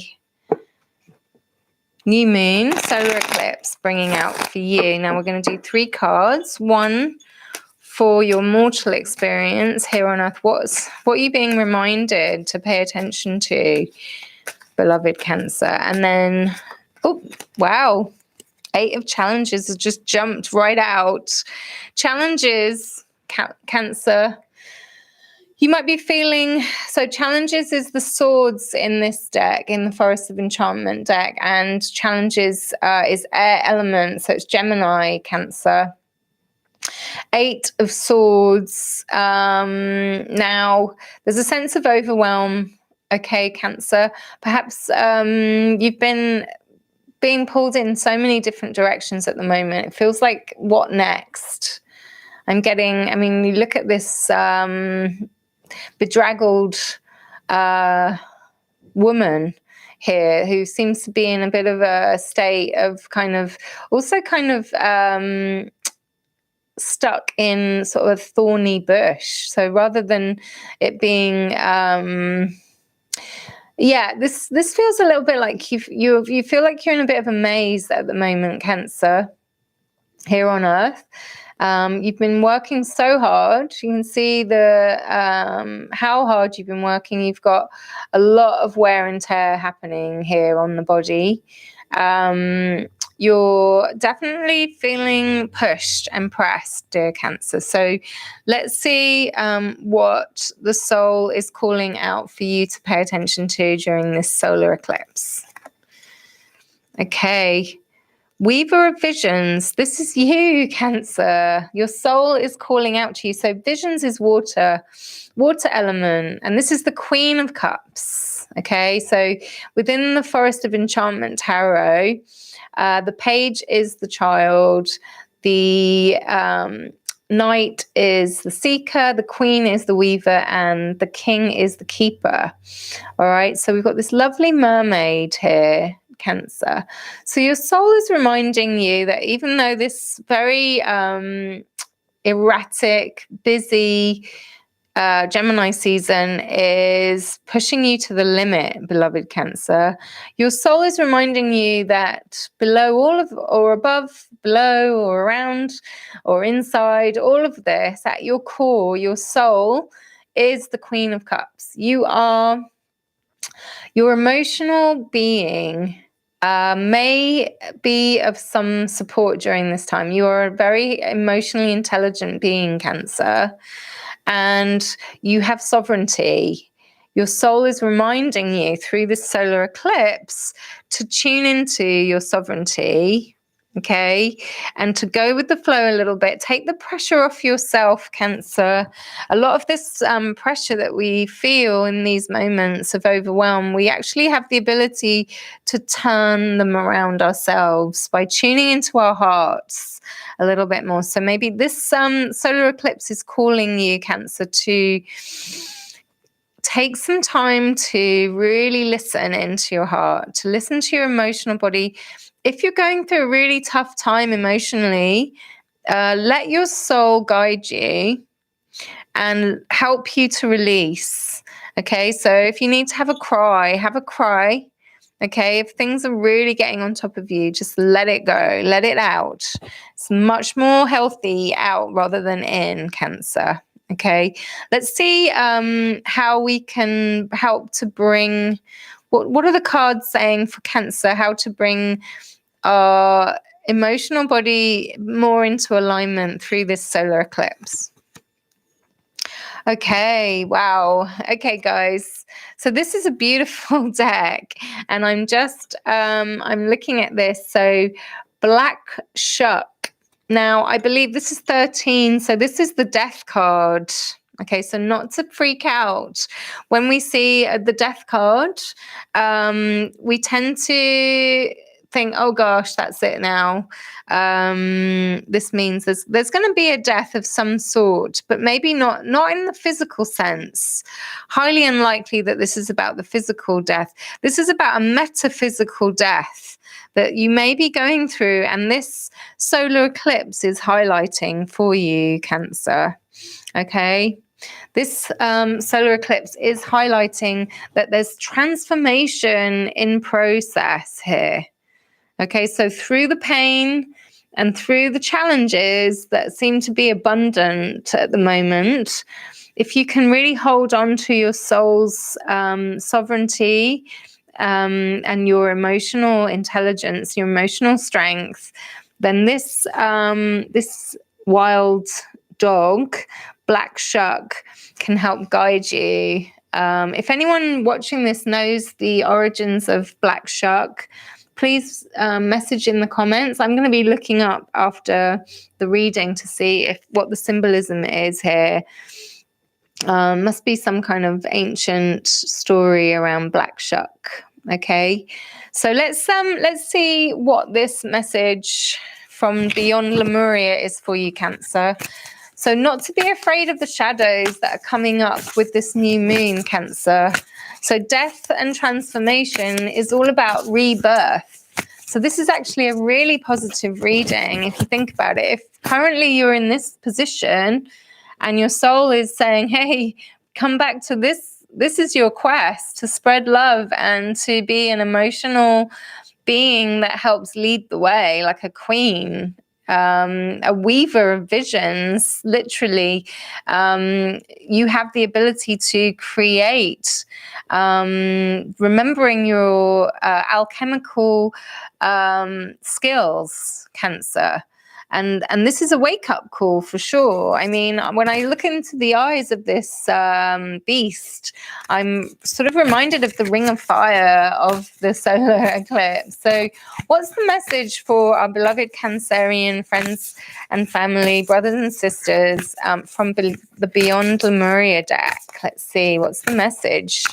new moon solar eclipse bringing out for you? Now we're going to do 3 cards. One for your mortal experience here on earth. What are you being reminded to pay attention to, beloved Cancer? And then, oh wow, 8 of challenges has just jumped right out. Challenges, Cancer. You might be feeling, so challenges is the swords in this deck, in the Forest of Enchantment deck, and challenges is air element, so it's Gemini, Cancer. 8 of swords. Now, there's a sense of overwhelm, okay, Cancer. Perhaps you've been being pulled in so many different directions at the moment. It feels like, what next? I'm getting, I mean, you look at this bedraggled woman here who seems to be in a bit of a state of kind of stuck in sort of a thorny bush. So rather than it being this feels a little bit like you feel like you're in a bit of a maze at the moment, Cancer, here on earth. You've been working so hard. You can see the how hard you've been working. You've got a lot of wear and tear happening here on the body. You're definitely feeling pushed and pressed, dear Cancer. So let's see what the soul is calling out for you to pay attention to during this solar eclipse. Okay. Weaver of visions. This is you, Cancer. Your soul is calling out to you. So visions is water element. And this is the Queen of Cups. Okay, so within the Forest of Enchantment Tarot, the page is the child. The knight is the seeker. The queen is the weaver. And the king is the keeper. All right, so we've got this lovely mermaid here, Cancer. So your soul is reminding you that even though this very erratic, busy Gemini season is pushing you to the limit, beloved Cancer. Your soul is reminding you that below all of, or above, below or around or inside all of this, at your core, your soul is the Queen of Cups. You are your emotional being. May be of some support during this time. You are a very emotionally intelligent being, Cancer, and you have sovereignty. Your soul is reminding you through this solar eclipse to tune into your sovereignty, okay, and to go with the flow a little bit. Take the pressure off yourself, Cancer. A lot of this pressure that we feel in these moments of overwhelm, we actually have the ability to turn them around ourselves by tuning into our hearts a little bit more. So maybe this solar eclipse is calling you, Cancer, to take some time to really listen into your heart, to listen to your emotional body. If you're going through a really tough time emotionally, let your soul guide you and help you to release. Okay, so if you need to have a cry, have a cry. Okay, if things are really getting on top of you, just let it go, let it out. It's much more healthy out rather than in, Cancer. Okay, let's see how we can help to bring, what are the cards saying for Cancer, how to bring our emotional body more into alignment through this solar eclipse. Okay, wow. Okay, guys. So this is a beautiful deck, and I'm just I'm looking at this. So Black Shuck. Now, I believe this is 13, so this is the death card. Okay, so not to freak out. When we see the death card, we tend to think, oh gosh, that's it now. This means there's going to be a death of some sort, but maybe not in the physical sense. Highly unlikely that this is about the physical death. This is about a metaphysical death that you may be going through, and this solar eclipse is highlighting for you, Cancer. Okay. This solar eclipse is highlighting that there's transformation in process here. Okay, so through the pain and through the challenges that seem to be abundant at the moment, if you can really hold on to your soul's sovereignty and your emotional intelligence, your emotional strength, then this wild dog, Black Shuck, can help guide you. If anyone watching this knows the origins of Black Shuck, please message in the comments. I'm going to be looking up after the reading to see what the symbolism is here. Must be some kind of ancient story around Black Shuck. Okay, so let's see what this message from beyond Lemuria is for you, Cancer. So not to be afraid of the shadows that are coming up with this new moon, Cancer. So death and transformation is all about rebirth. So this is actually a really positive reading if you think about it. If currently you're in this position and your soul is saying, hey, come back to this. This is your quest to spread love and to be an emotional being that helps lead the way like a queen. A weaver of visions, literally. You have the ability to create, remembering your alchemical skills, Cancer. And this is a wake-up call for sure. I mean, when I look into the eyes of this beast, I'm sort of reminded of the ring of fire of the solar eclipse. So what's the message for our beloved Cancerian friends and family, brothers and sisters from the Beyond Lemuria deck? Let's see, what's the message?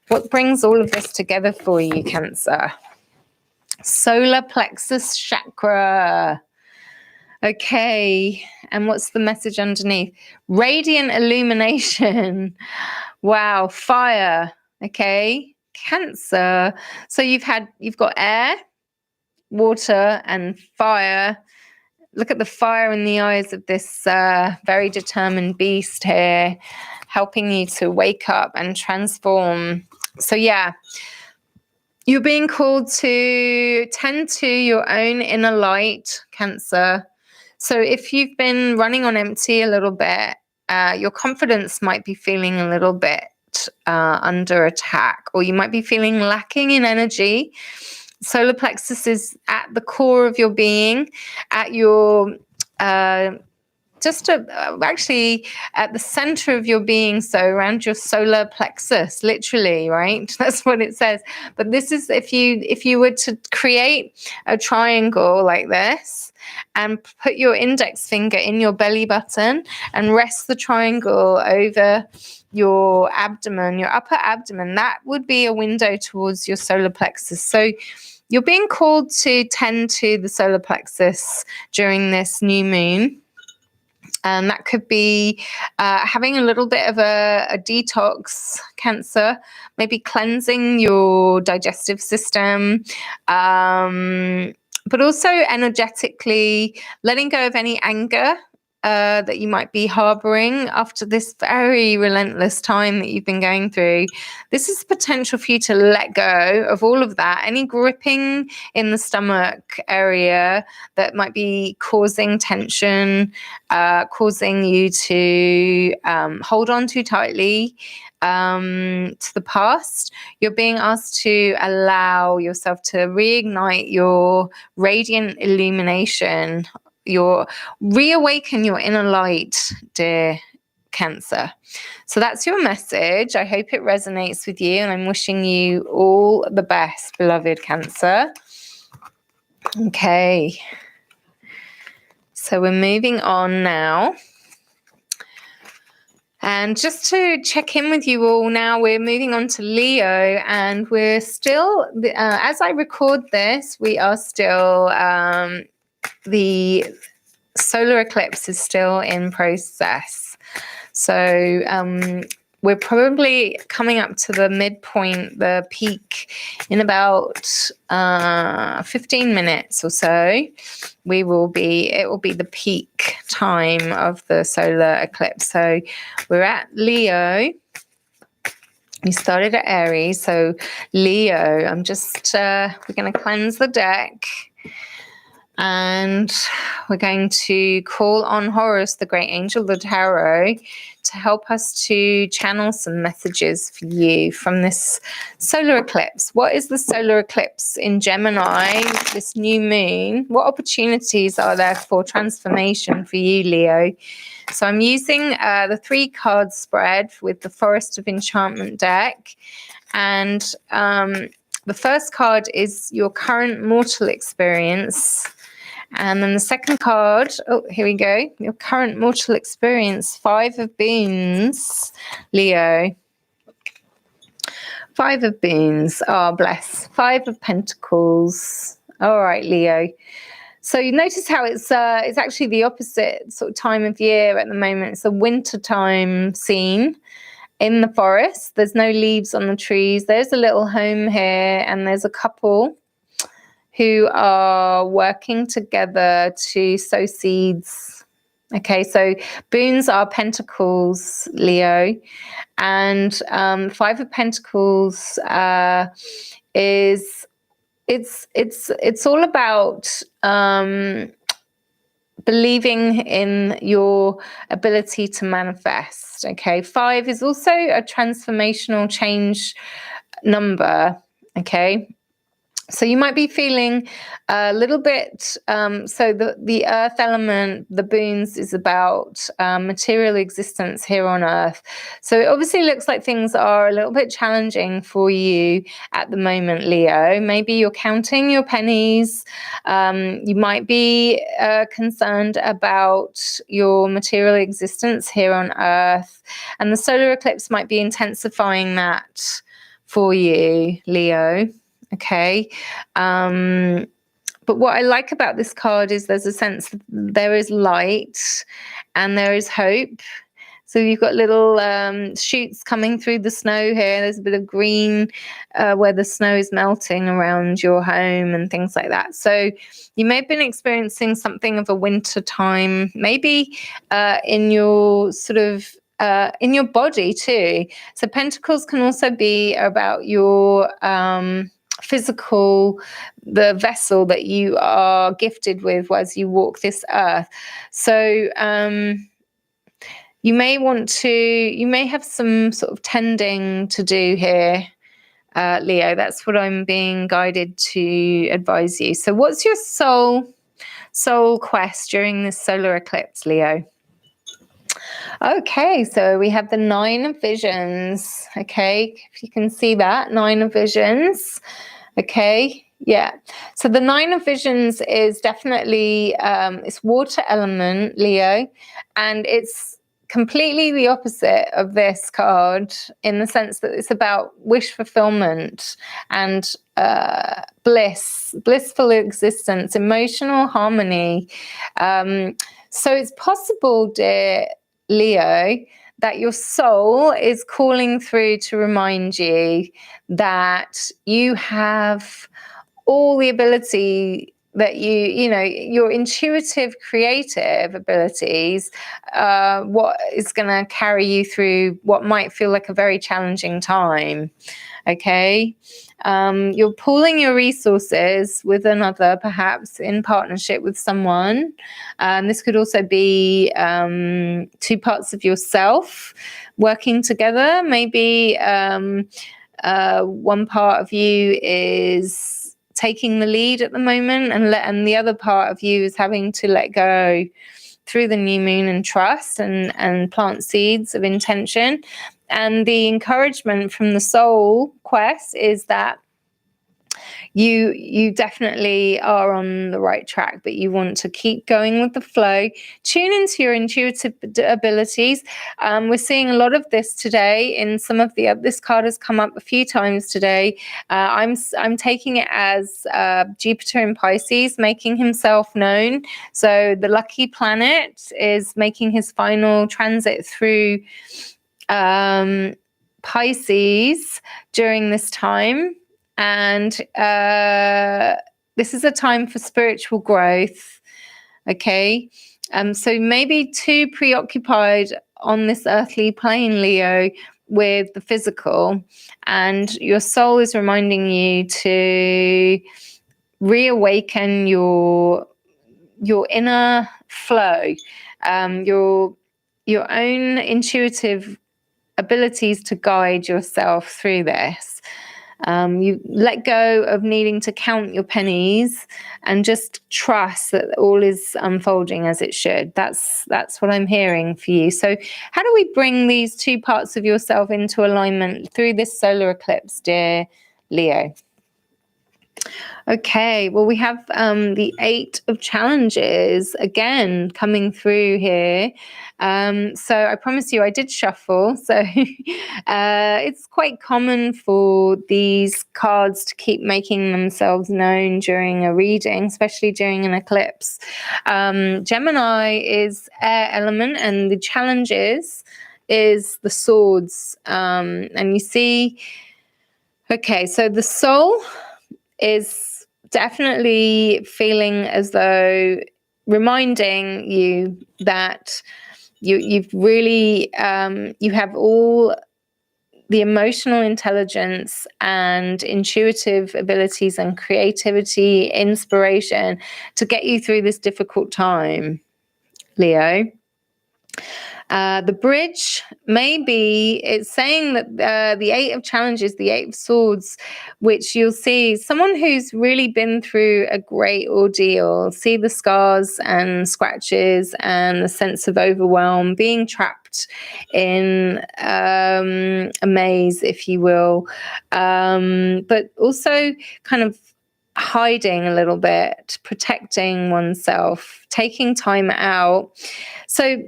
What brings all of this together for you, Cancer? Solar plexus chakra. Okay, and what's the message underneath? Radiant illumination. Wow, fire. Okay, Cancer. So you've got air, water, and fire. look at the fire in the eyes of this very determined beast here, helping you to wake up and transform. So yeah, you're being called to tend to your own inner light, Cancer. So if you've been running on empty a little bit, your confidence might be feeling a little bit under attack, or you might be feeling lacking in energy. Solar plexus is at the core of your being, at your actually at the center of your being, so around your solar plexus, literally, right? That's what it says. But this is if you were to create a triangle like this and put your index finger in your belly button and rest the triangle over your abdomen, your upper abdomen, that would be a window towards your solar plexus. So you're being called to tend to the solar plexus during this new moon. And that could be having a little bit of a detox, Cancer, maybe cleansing your digestive system, but also energetically letting go of any anger that you might be harboring after this very relentless time that you've been going through. This is potential for you to let go of all of that, any gripping in the stomach area that might be causing tension, causing you to hold on too tightly to the past. You're being asked to allow yourself to reignite your radiant illumination, reawaken your inner light, dear Cancer. So that's your message. I hope it resonates with you, and I'm wishing you all the best, beloved Cancer. Okay. So we're moving on now. And just to check in with you all now, we're moving on to Leo, and we're still, as I record this, we are still, the solar eclipse is still in process. So we're probably coming up to the midpoint, the peak, in about 15 minutes or so. It will be the peak time of the solar eclipse. So we're at Leo. We started at Aries. So Leo, I'm just, we're going to cleanse the deck. And we're going to call on Horus, the great angel of the tarot, to help us to channel some messages for you from this solar eclipse. What is the solar eclipse in Gemini, this new moon? What opportunities are there for transformation for you, Leo? So I'm using the 3-card spread with the Forest of Enchantment deck. And the first card is your current mortal experience. And then the second card, oh, here we go. Your current mortal experience, 5 of Boons, Leo. 5 of Boons, oh, bless. 5 of Pentacles. All right, Leo. So you notice how it's actually the opposite sort of time of year at the moment. It's a winter time scene in the forest. There's no leaves on the trees. There's a little home here, and there's a couple who are working together to sow seeds. Okay, so Boons are Pentacles, Leo, and 5 of Pentacles is it's all about believing in your ability to manifest. Okay, 5 is also a transformational change number. Okay. So you might be feeling a little bit, so the earth element, the Boons, is about material existence here on earth. So it obviously looks like things are a little bit challenging for you at the moment, Leo. Maybe you're counting your pennies. You might be concerned about your material existence here on earth. And the solar eclipse might be intensifying that for you, Leo. Okay. But what I like about this card is there's a sense that there is light and there is hope. So you've got little shoots coming through the snow here. There's a bit of green where the snow is melting around your home and things like that. So you may have been experiencing something of a winter time, maybe in your sort of in your body too. So Pentacles can also be about your physical, the vessel that you are gifted with as you walk this earth. So you may have some sort of tending to do here, Leo. That's what I'm being guided to advise you. So what's your soul quest during this solar eclipse, Leo? Okay, so we have the 9 of Visions. Okay, if you can see that, 9 of Visions. Okay, yeah. So the 9 of Visions is definitely it's water element, Leo, and it's completely the opposite of this card in the sense that it's about wish fulfillment and blissful existence, emotional harmony. So it's possible, dear Leo, that your soul is calling through to remind you that you have all the ability that you know, your intuitive, creative abilities, what is going to carry you through what might feel like a very challenging time. Okay, you're pooling your resources with another, perhaps in partnership with someone. This could also be 2 parts of yourself working together. Maybe one part of you is taking the lead at the moment, and the other part of you is having to let go through the new moon and trust and plant seeds of intention. And the encouragement from the soul quest is that you definitely are on the right track, but you want to keep going with the flow. Tune into your intuitive abilities. We're seeing a lot of this today in some of the this card has come up a few times today. I'm taking it as Jupiter in Pisces making himself known. So the lucky planet is making his final transit through Pisces during this time. And this is a time for spiritual growth. Okay, so maybe too preoccupied on this earthly plane, Leo, with the physical, and your soul is reminding you to reawaken your inner flow, your own intuitive abilities to guide yourself through this. You let go of needing to count your pennies and just trust that all is unfolding as it should. That's what I'm hearing for you. So how do we bring these 2 parts of yourself into alignment through this solar eclipse, dear Leo? Okay, well, we have the 8 of Challenges again coming through here. So I promise you I did shuffle. So it's quite common for these cards to keep making themselves known during a reading, especially during an eclipse. Gemini is air element, and the Challenges is the swords. And you see, okay, so the soul is definitely feeling as though reminding you that you've really you have all the emotional intelligence and intuitive abilities and creativity, inspiration to get you through this difficult time, Leo. The bridge, maybe it's saying that the 8 of Challenges, the 8 of Swords, which you'll see someone who's really been through a great ordeal, see the scars and scratches and the sense of overwhelm, being trapped in a maze, if you will, but also kind of hiding a little bit, protecting oneself, taking time out. So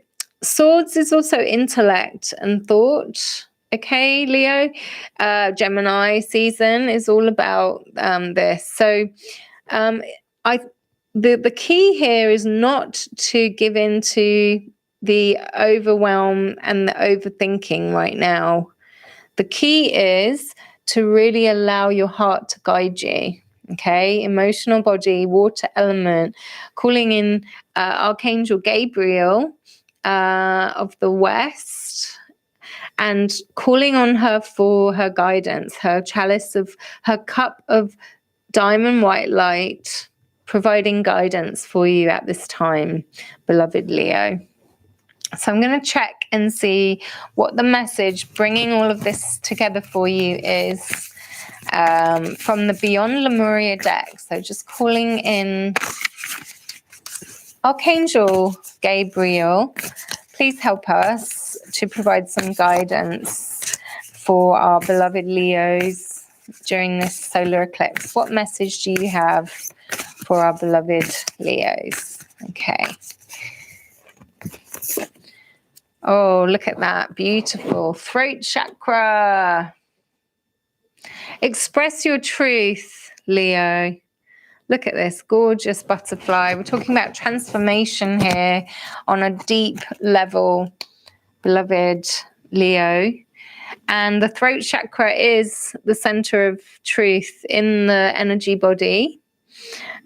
Swords is also intellect and thought. Okay, Leo. Gemini season is all about this. So the key here is not to give in to the overwhelm and the overthinking right now. The key is to really allow your heart to guide you. Okay, emotional body, water element, calling in Archangel Gabriel of the West, and calling on her for her guidance, her chalice of her cup of diamond white light, providing guidance for you at this time, beloved Leo. So I'm going to check and see what the message bringing all of this together for you is from the Beyond Lemuria deck. So just calling in Archangel Gabriel, please help us to provide some guidance for our beloved Leos during this solar eclipse. What message do you have for our beloved Leos? Okay. Oh, look at that. Beautiful. Throat chakra. Express your truth, Leo. Look at this gorgeous butterfly. We're talking about transformation here on a deep level, beloved Leo. And the throat chakra is the center of truth in the energy body.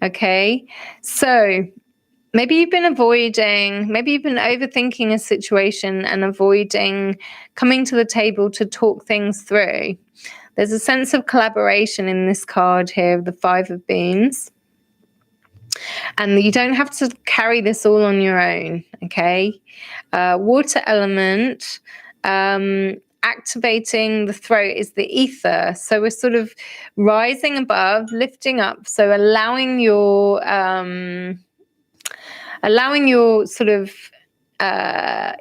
Okay, so maybe you've been overthinking a situation and avoiding coming to the table to talk things through. There's a sense of collaboration in this card here of the Five of Beans. And you don't have to carry this all on your own, okay? Water element, activating the throat is the ether. So we're sort of rising above, lifting up. So allowing your sort of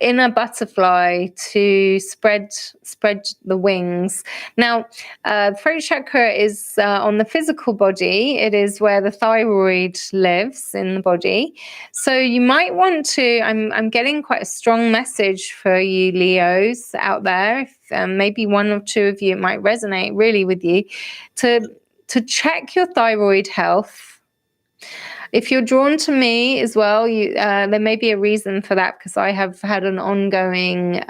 inner butterfly to spread the wings. Now, throat chakra is on the physical body. It is where the thyroid lives in the body. So you might want to, I'm getting quite a strong message for you Leos out there. If, maybe one or two of you, it might resonate really with you, to check your thyroid health. If you're drawn to me as well, there may be a reason for that, because I have had an ongoing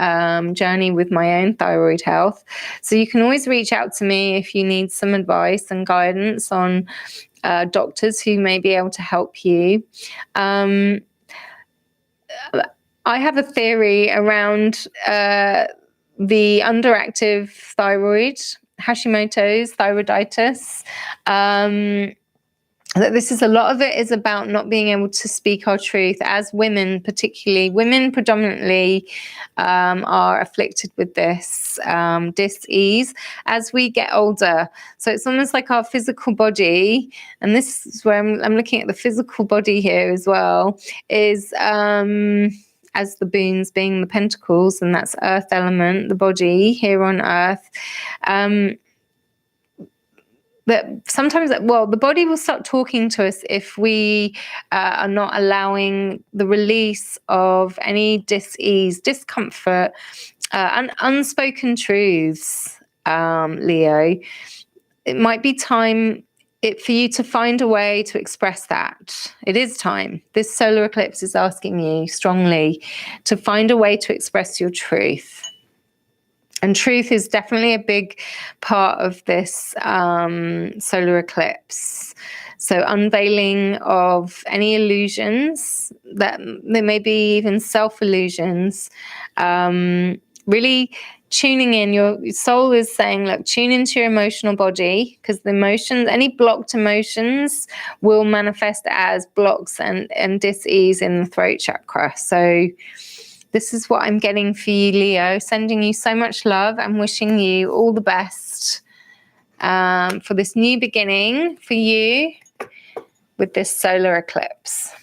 journey with my own thyroid health. So you can always reach out to me if you need some advice and guidance on doctors who may be able to help you. I have a theory around the underactive thyroid, Hashimoto's, thyroiditis. That this is, a lot of it is about not being able to speak our truth as women, particularly women predominantly are afflicted with this dis-ease as we get older. So it's almost like our physical body, and this is where I'm looking at the physical body here as well, is as the boons being the pentacles, and that's earth element, the body here on earth. That sometimes, well, the body will start talking to us if we are not allowing the release of any dis-ease, discomfort, and unspoken truths, Leo. It might be time for you to find a way to express that. It is time. This solar eclipse is asking you strongly to find a way to express your truth. And truth is definitely a big part of this solar eclipse. So unveiling of any illusions, that there may be even self-illusions, really tuning in. Your soul is saying, look, tune into your emotional body, because the emotions, any blocked emotions will manifest as blocks and dis-ease in the throat chakra. So this is what I'm getting for you, Leo. Sending you so much love and wishing you all the best for this new beginning for you with this solar eclipse.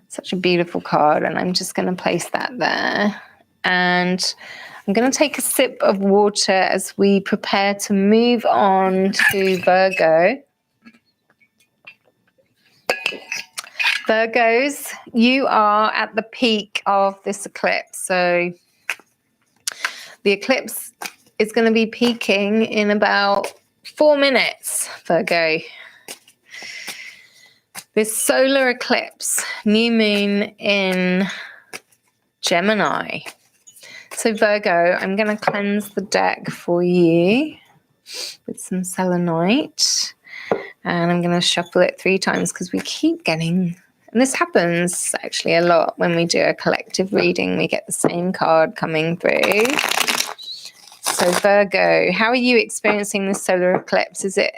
Such a beautiful card, and I'm just going to place that there. And I'm going to take a sip of water as we prepare to move on to Virgo. Virgos, you are at the peak of this eclipse. So the eclipse is going to be peaking in about 4 minutes, Virgo. this solar eclipse, new moon in Gemini. So Virgo, I'm going to cleanse the deck for you with some selenite. And I'm going to shuffle it 3 times because we keep getting, and this happens actually a lot when we do a collective reading, we get the same card coming through. So Virgo, how are you experiencing this solar eclipse? Is it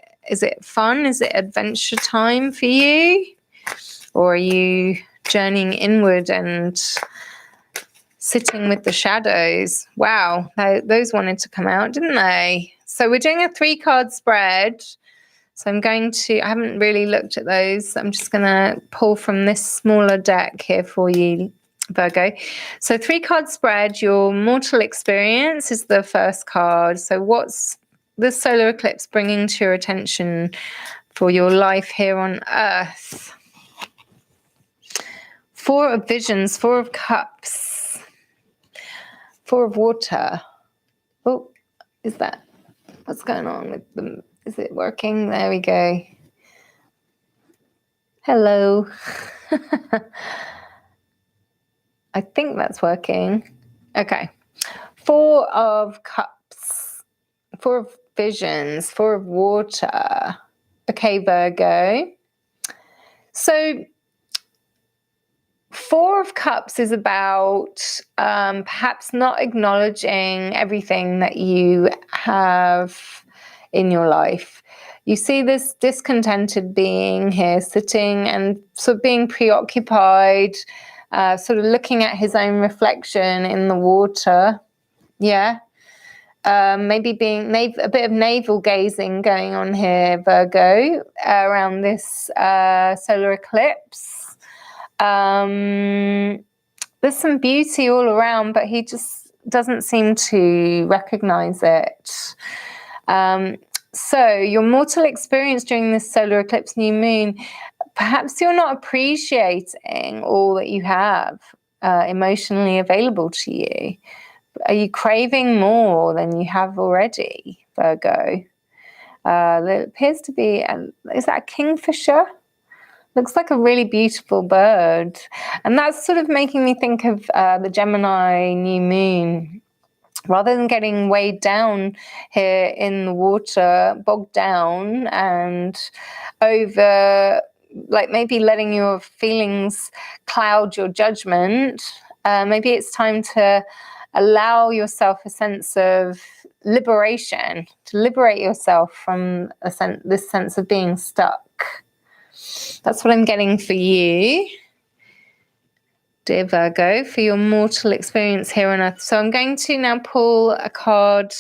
fun? Is it adventure time for you? Or are you journeying inward and sitting with the shadows? Wow, those wanted to come out, didn't they? So we're doing a 3-card spread. So I'm going to, I haven't really looked at those. I'm just going to pull from this smaller deck here for you, Virgo. So 3-card spread, your mortal experience is the first card. So what's the solar eclipse bringing to your attention for your life here on Earth? 4 of visions, 4 of cups, 4 of water. Oh, is that, what's going on with them? Is it working? There we go. Hello. I think that's working. Okay. 4 of cups, 4 of visions, 4 of water. Okay, Virgo. So 4 of cups is about perhaps not acknowledging everything that you have in your life. You see this discontented being here sitting and sort of being preoccupied, sort of looking at his own reflection in the water. Yeah. Maybe being a bit of navel gazing going on here, Virgo, around this solar eclipse. There's some beauty all around, but he just doesn't seem to recognize it. So your mortal experience during this solar eclipse new moon, perhaps you're not appreciating all that you have emotionally available to you. Are you craving more than you have already, Virgo? There appears to be, is that a kingfisher? Looks like a really beautiful bird. And that's sort of making me think of the Gemini new moon. Rather than getting weighed down here in the water, bogged down and over, like maybe letting your feelings cloud your judgment, maybe it's time to allow yourself a sense of liberation, to liberate yourself from this sense of being stuck. That's what I'm getting for you, dear Virgo, for your mortal experience here on Earth. So I'm going to now pull a card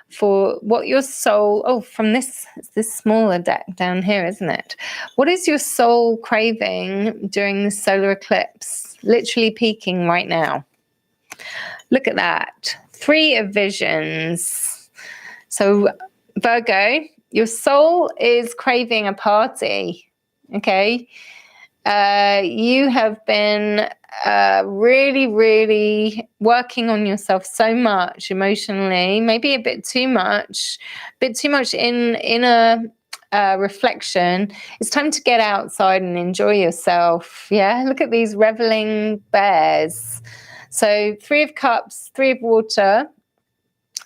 for what your soul, from this smaller deck down here, isn't it? What is your soul craving during this solar eclipse? Literally peaking right now. Look at that. 3 of visions. So Virgo, your soul is craving a party. Okay. You have been really, really working on yourself so much emotionally, maybe a bit too much in inner reflection. It's time to get outside and enjoy yourself. Yeah, look at these reveling bears. So 3 of cups, 3 of water.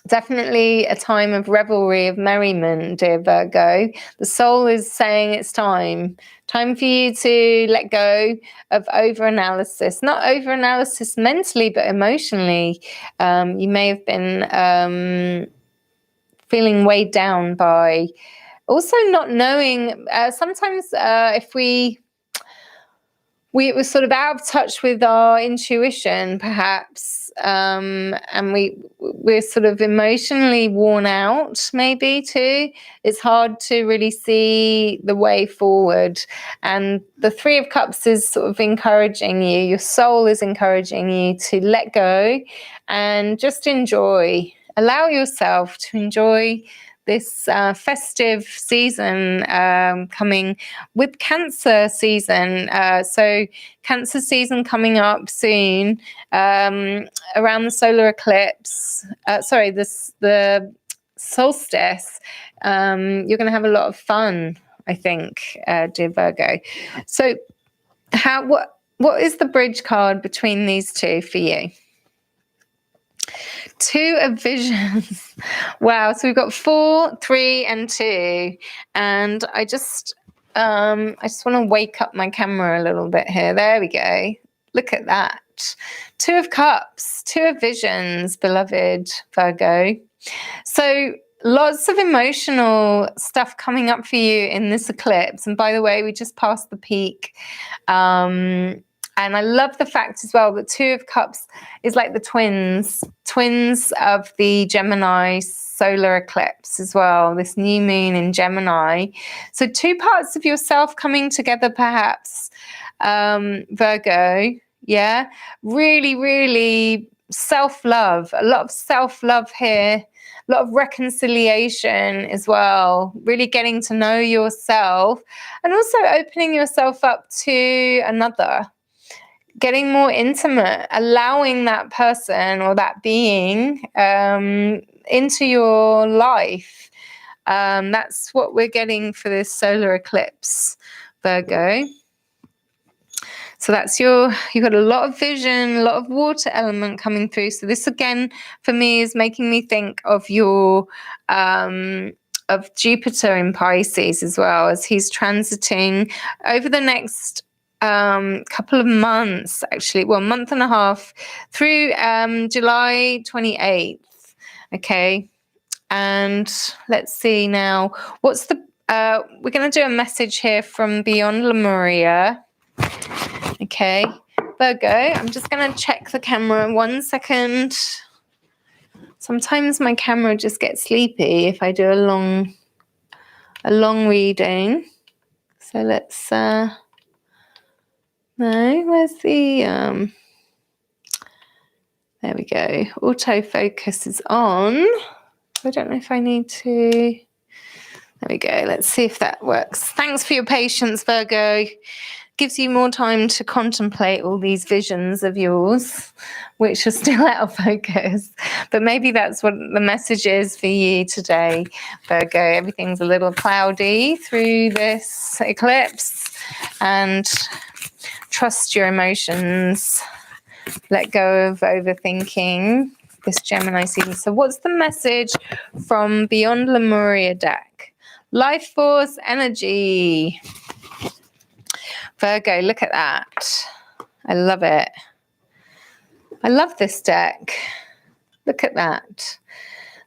Definitely a time of revelry, of merriment, dear Virgo. The soul is saying it's time for you to let go of over-analysis. Not over-analysis mentally, but emotionally. You may have been feeling weighed down by also not knowing. Sometimes if we were sort of out of touch with our intuition, perhaps, and we're sort of emotionally worn out, maybe too. It's hard to really see the way forward. And the 3 of Cups is sort of encouraging you. Your soul is encouraging you to let go and just enjoy. Allow yourself to enjoy this festive season coming with Cancer season. So Cancer season coming up soon around the solar eclipse. The solstice. You're going to have a lot of fun I think, dear Virgo. So what is the bridge card between these two for you? Two of visions. Wow. So we've got 4, 3, and 2. And I just want to wake up my camera a little bit here. There we go. Look at that. 2 of cups, 2 of visions, beloved Virgo. So lots of emotional stuff coming up for you in this eclipse. And by the way, we just passed the peak. And I love the fact as well that 2 of cups is like the twins of the Gemini solar eclipse as well, this new moon in Gemini. So 2 parts of yourself coming together, perhaps, Virgo. Yeah, really, really self-love, a lot of self-love here, a lot of reconciliation as well, really getting to know yourself and also opening yourself up to another, getting more intimate, allowing that person or that being into your life. That's what we're getting for this solar eclipse, Virgo. So that's you've got a lot of vision, a lot of water element coming through. So this again for me is making me think of your of Jupiter in Pisces as well, as he's transiting over the next couple of months, actually, well, month and a half through July 28th. Okay. And let's see now, what's the we're going to do a message here from Beyond Lemuria. Okay, Virgo, I'm just going to check the camera 1 second. Sometimes my camera just gets sleepy if I do a long reading. So let's no, where's the there we go. Autofocus is on. I don't know if I need to. There we go. Let's see if that works. Thanks for your patience, Virgo. Gives you more time to contemplate all these visions of yours, which are still out of focus. But maybe that's what the message is for you today, Virgo. Everything's a little cloudy through this eclipse, and trust your emotions. Let go of overthinking this Gemini season. So what's the message from Beyond Lemuria deck? Life force energy. Virgo, look at that. I love it. I love this deck. Look at that.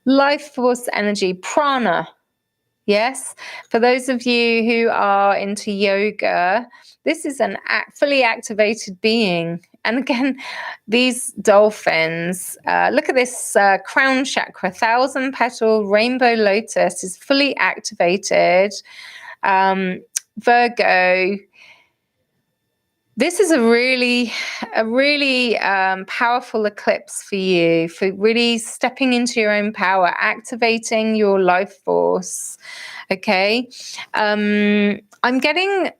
Life force energy, prana. Yes, for those of you who are into yoga, this is an fully activated being. And again, these dolphins, look at this crown chakra, 1,000-petal rainbow lotus is fully activated. Virgo, this is a really powerful eclipse for you, for really stepping into your own power, activating your life force. Okay. I'm getting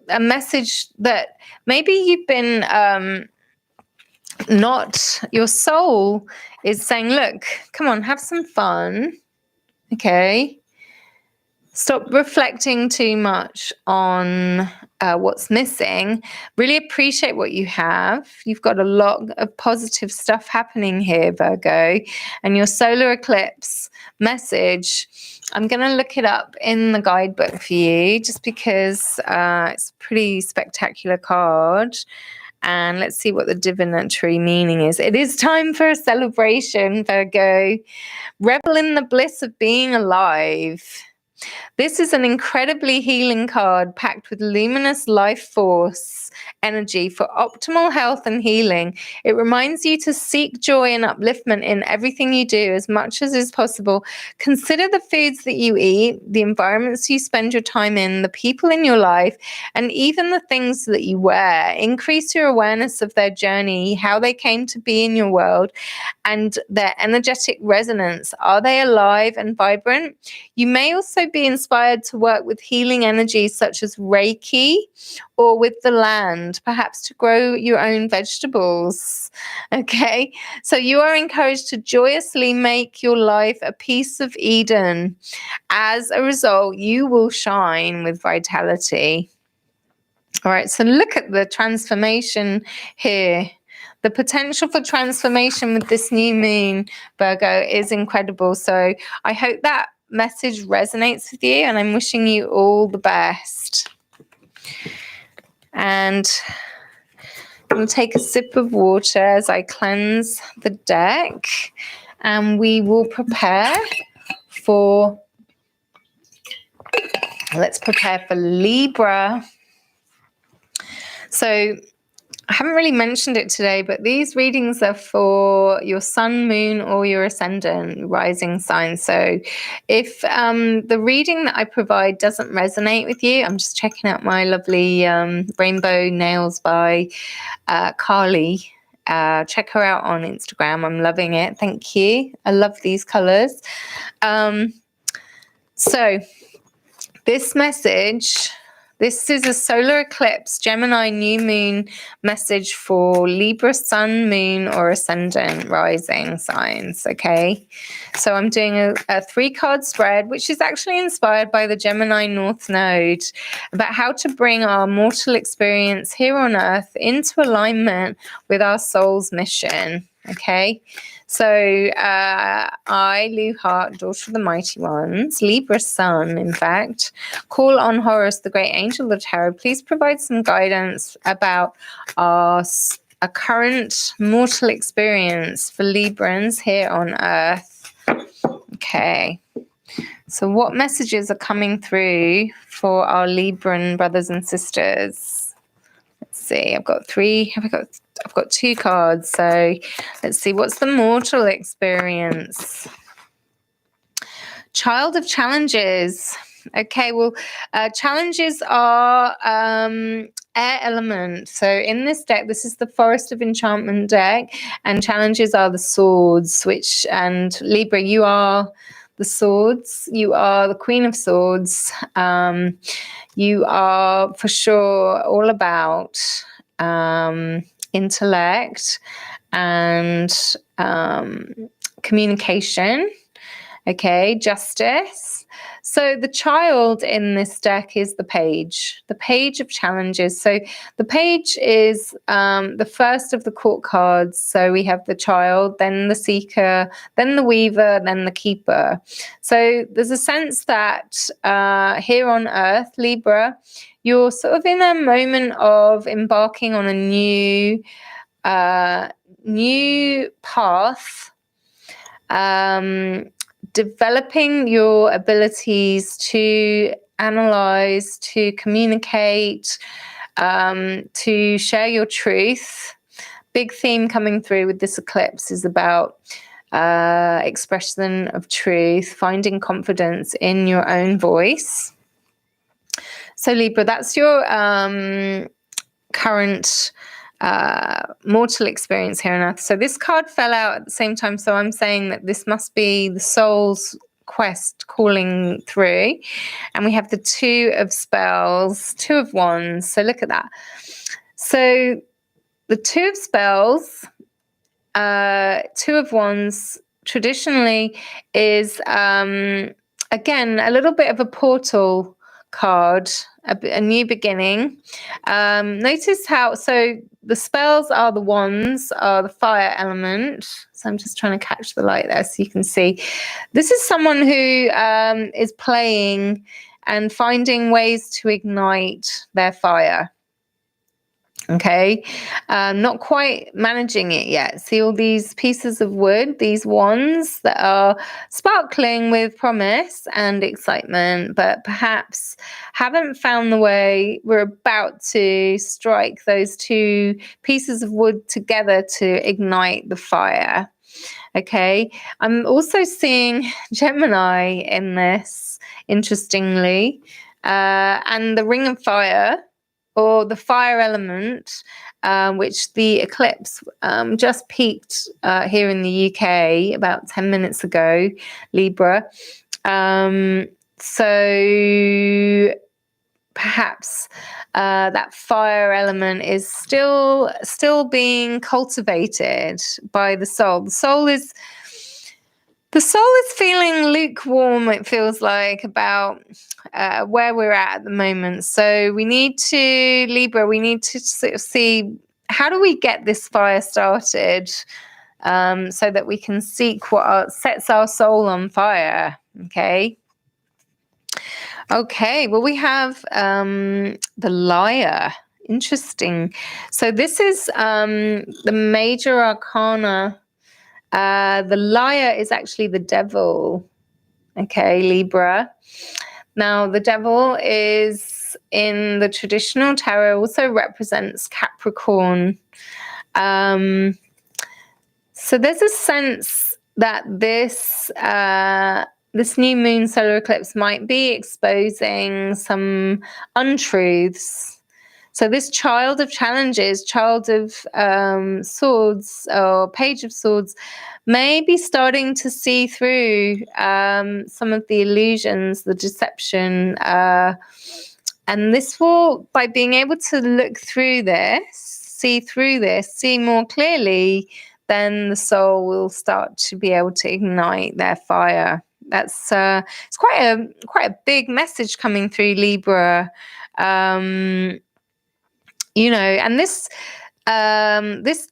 a message that maybe you've been your soul is saying, look, come on, have some fun. Okay. Stop reflecting too much on what's missing. Really appreciate what you have. You've got a lot of positive stuff happening here, Virgo. And your solar eclipse message, I'm going to look it up in the guidebook for you just because it's a pretty spectacular card. And let's see what the divinatory meaning is. It is time for a celebration, Virgo. Revel in the bliss of being alive. This is an incredibly healing card packed with luminous life force energy for optimal health and healing. It reminds you to seek joy and upliftment in everything you do as much as is possible. Consider the foods that you eat, the environments you spend your time in, the people in your life, and even the things that you wear. Increase your awareness of their journey, how they came to be in your world, and their energetic resonance. Are they alive and vibrant? You may also be inspired to work with healing energies such as Reiki or with the land. land, perhaps to grow your own vegetables. Okay, so you are encouraged to joyously make your life a piece of Eden. As a result, you will shine with vitality. All right, so look at the transformation here. The potential for transformation with this new moon, Virgo, is incredible. So I hope that message resonates with you, and I'm wishing you all the best. And I'm going to take a sip of water as I cleanse the deck, and we will prepare for, let's prepare for Libra. So I haven't really mentioned it today, but these readings are for your sun, moon, or your ascendant, rising sign. So if the reading that I provide doesn't resonate with you, I'm just checking out my lovely rainbow nails by Carly. Check her out on Instagram. I'm loving it. Thank you. I love these colors. So this message... This is a solar eclipse, Gemini new moon message for Libra, sun, moon, or ascendant rising signs, okay? So I'm doing a 3-card spread, which is actually inspired by the Gemini North Node, about how to bring our mortal experience here on Earth into alignment with our soul's mission, okay? So I, Lou Hart, daughter of the mighty ones, Libra sun, in fact, call on Horus, the great angel of tarot. Please provide some guidance about a current mortal experience for Librans here on Earth. Okay. So what messages are coming through for our Libran brothers and sisters? Let's see. I've got 3. I've got 2 cards. So let's see. What's the mortal experience? Child of challenges. Okay, well, challenges are air element. So in this deck, this is the Forest of Enchantment deck, and challenges are the swords, and Libra, you are the swords. You are the Queen of Swords. You are for sure all about intellect and communication. Okay, justice. So the child in this deck is the page of challenges. So the page is the first of the court cards. So we have the child, then the seeker, then the weaver, then the keeper. So there's a sense that here on Earth, Libra, you're sort of in a moment of embarking on a new path, developing your abilities to analyze, to communicate, to share your truth. Big theme coming through with this eclipse is about expression of truth, finding confidence in your own voice. So Libra, that's your current mortal experience here on Earth. So this card fell out at the same time, so I'm saying that this must be the soul's quest calling through. And we have the 2 of spells, 2 of wands. So look at that. So the 2 of spells, 2 of wands traditionally is again a little bit of a portal card, a new beginning. Notice how, so the spells are the wands, are the fire element. So I'm just trying to catch the light there so you can see. This is someone who is playing and finding ways to ignite their fire. Okay, not quite managing it yet. See all these pieces of wood, these wands that are sparkling with promise and excitement, but perhaps haven't found the way. We're about to strike those 2 pieces of wood together to ignite the fire. Okay, I'm also seeing Gemini in this, interestingly, and the Ring of Fire, or the fire element, which the eclipse just peaked here in the UK about 10 minutes ago, Libra. So perhaps that fire element is still being cultivated by the soul. The soul is feeling lukewarm, it feels like, about where we're at the moment. So we need to, Libra, we need to sort of see, how do we get this fire started, so that we can seek what sets our soul on fire, okay? Okay, well, we have the liar. Interesting. So this is the major arcana. The liar is actually the devil. Okay, Libra. Now, the devil is in the traditional tarot, also represents Capricorn. So there's a sense that this new moon solar eclipse might be exposing some untruths. So this child of challenges, child of swords, or page of swords, may be starting to see through some of the illusions, the deception. And this will, by being able to look through this, see more clearly, then the soul will start to be able to ignite their fire. That's it's quite a big message coming through, Libra. You know, and this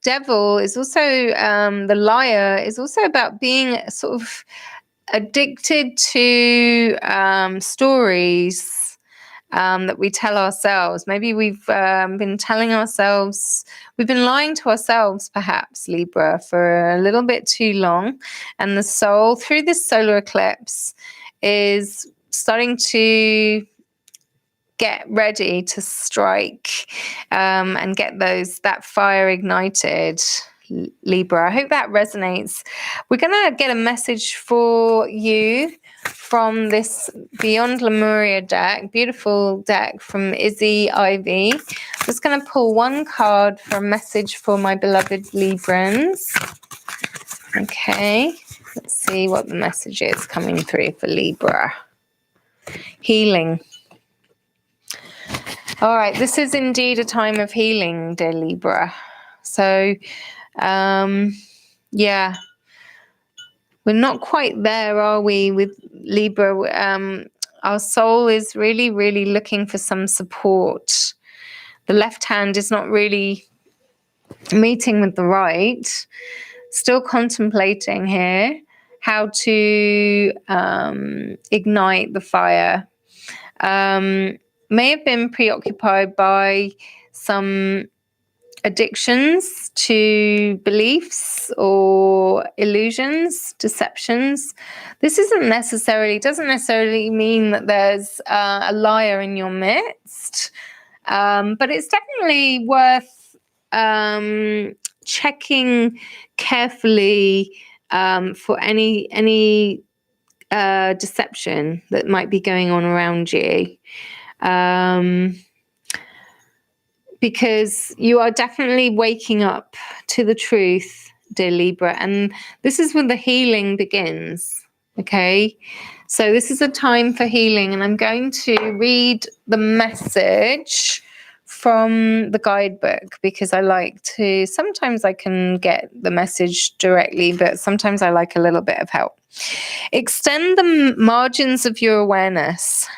devil is also, the liar is also about being sort of addicted to stories that we tell ourselves. Maybe we've been lying to ourselves, perhaps, Libra, for a little bit too long. And the soul, through this solar eclipse, is starting to get ready to strike and get that fire ignited, Libra. I hope that resonates. We're going to get a message for you from this Beyond Lemuria deck, beautiful deck from Izzy Ivy. I'm just going to pull one card for a message for my beloved Librans. Okay, let's see what the message is coming through for Libra. Healing. All right, this is indeed a time of healing, dear Libra. So, yeah, we're not quite there, are we, with Libra? Our soul is really, really looking for some support. The left hand is not really meeting with the right. Still contemplating here how to ignite the fire. May have been preoccupied by some addictions to beliefs or illusions, deceptions. This doesn't necessarily mean that there's a liar in your midst, but it's definitely worth checking carefully for any deception that might be going on around you. Because you are definitely waking up to the truth, dear Libra, and this is when the healing begins, okay? So this is a time for healing, and I'm going to read the message from the guidebook, because sometimes I can get the message directly, but sometimes I like a little bit of help. Extend the margins of your awareness.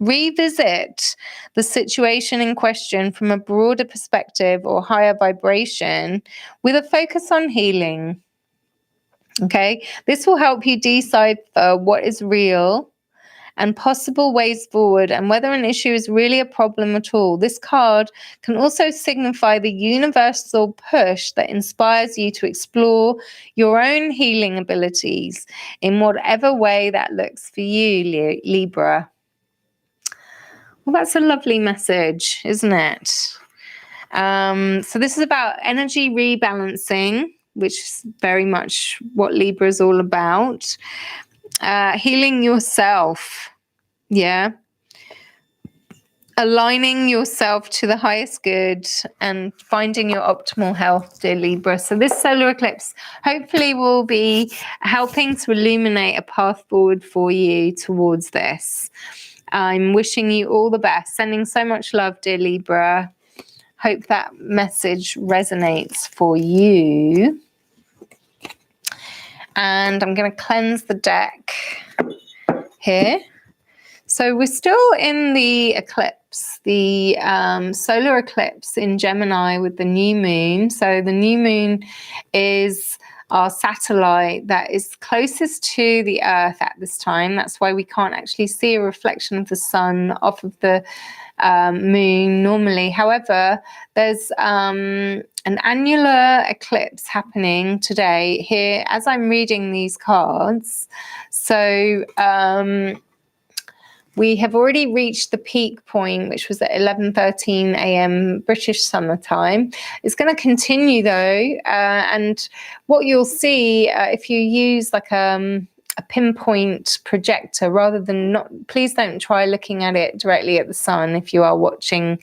Revisit the situation in question from a broader perspective or higher vibration with a focus on healing. Okay, this will help you decipher what is real and possible ways forward, and whether an issue is really a problem at all. This card can also signify the universal push that inspires you to explore your own healing abilities in whatever way that looks for you, Libra. Well, that's a lovely message, isn't it? So this is about energy rebalancing, which is very much what Libra is all about. Healing yourself, yeah. Aligning yourself to the highest good and finding your optimal health, dear Libra. So this solar eclipse hopefully will be helping to illuminate a path forward for you towards this. I'm wishing you all the best. Sending so much love, dear Libra. Hope that message resonates for you. And I'm going to cleanse the deck here. So we're still in the eclipse, the solar eclipse in Gemini with the new moon. So the new moon is our satellite that is closest to the Earth at this time. That's why we can't actually see a reflection of the sun off of the moon normally. However, there's an annular eclipse happening today here as I'm reading these cards. So we have already reached the peak point, which was at 11:13 a.m. British summer time. It's going to continue though, and what you'll see if you use like a pinpoint projector rather than not, please don't try looking at it directly at the sun if you are watching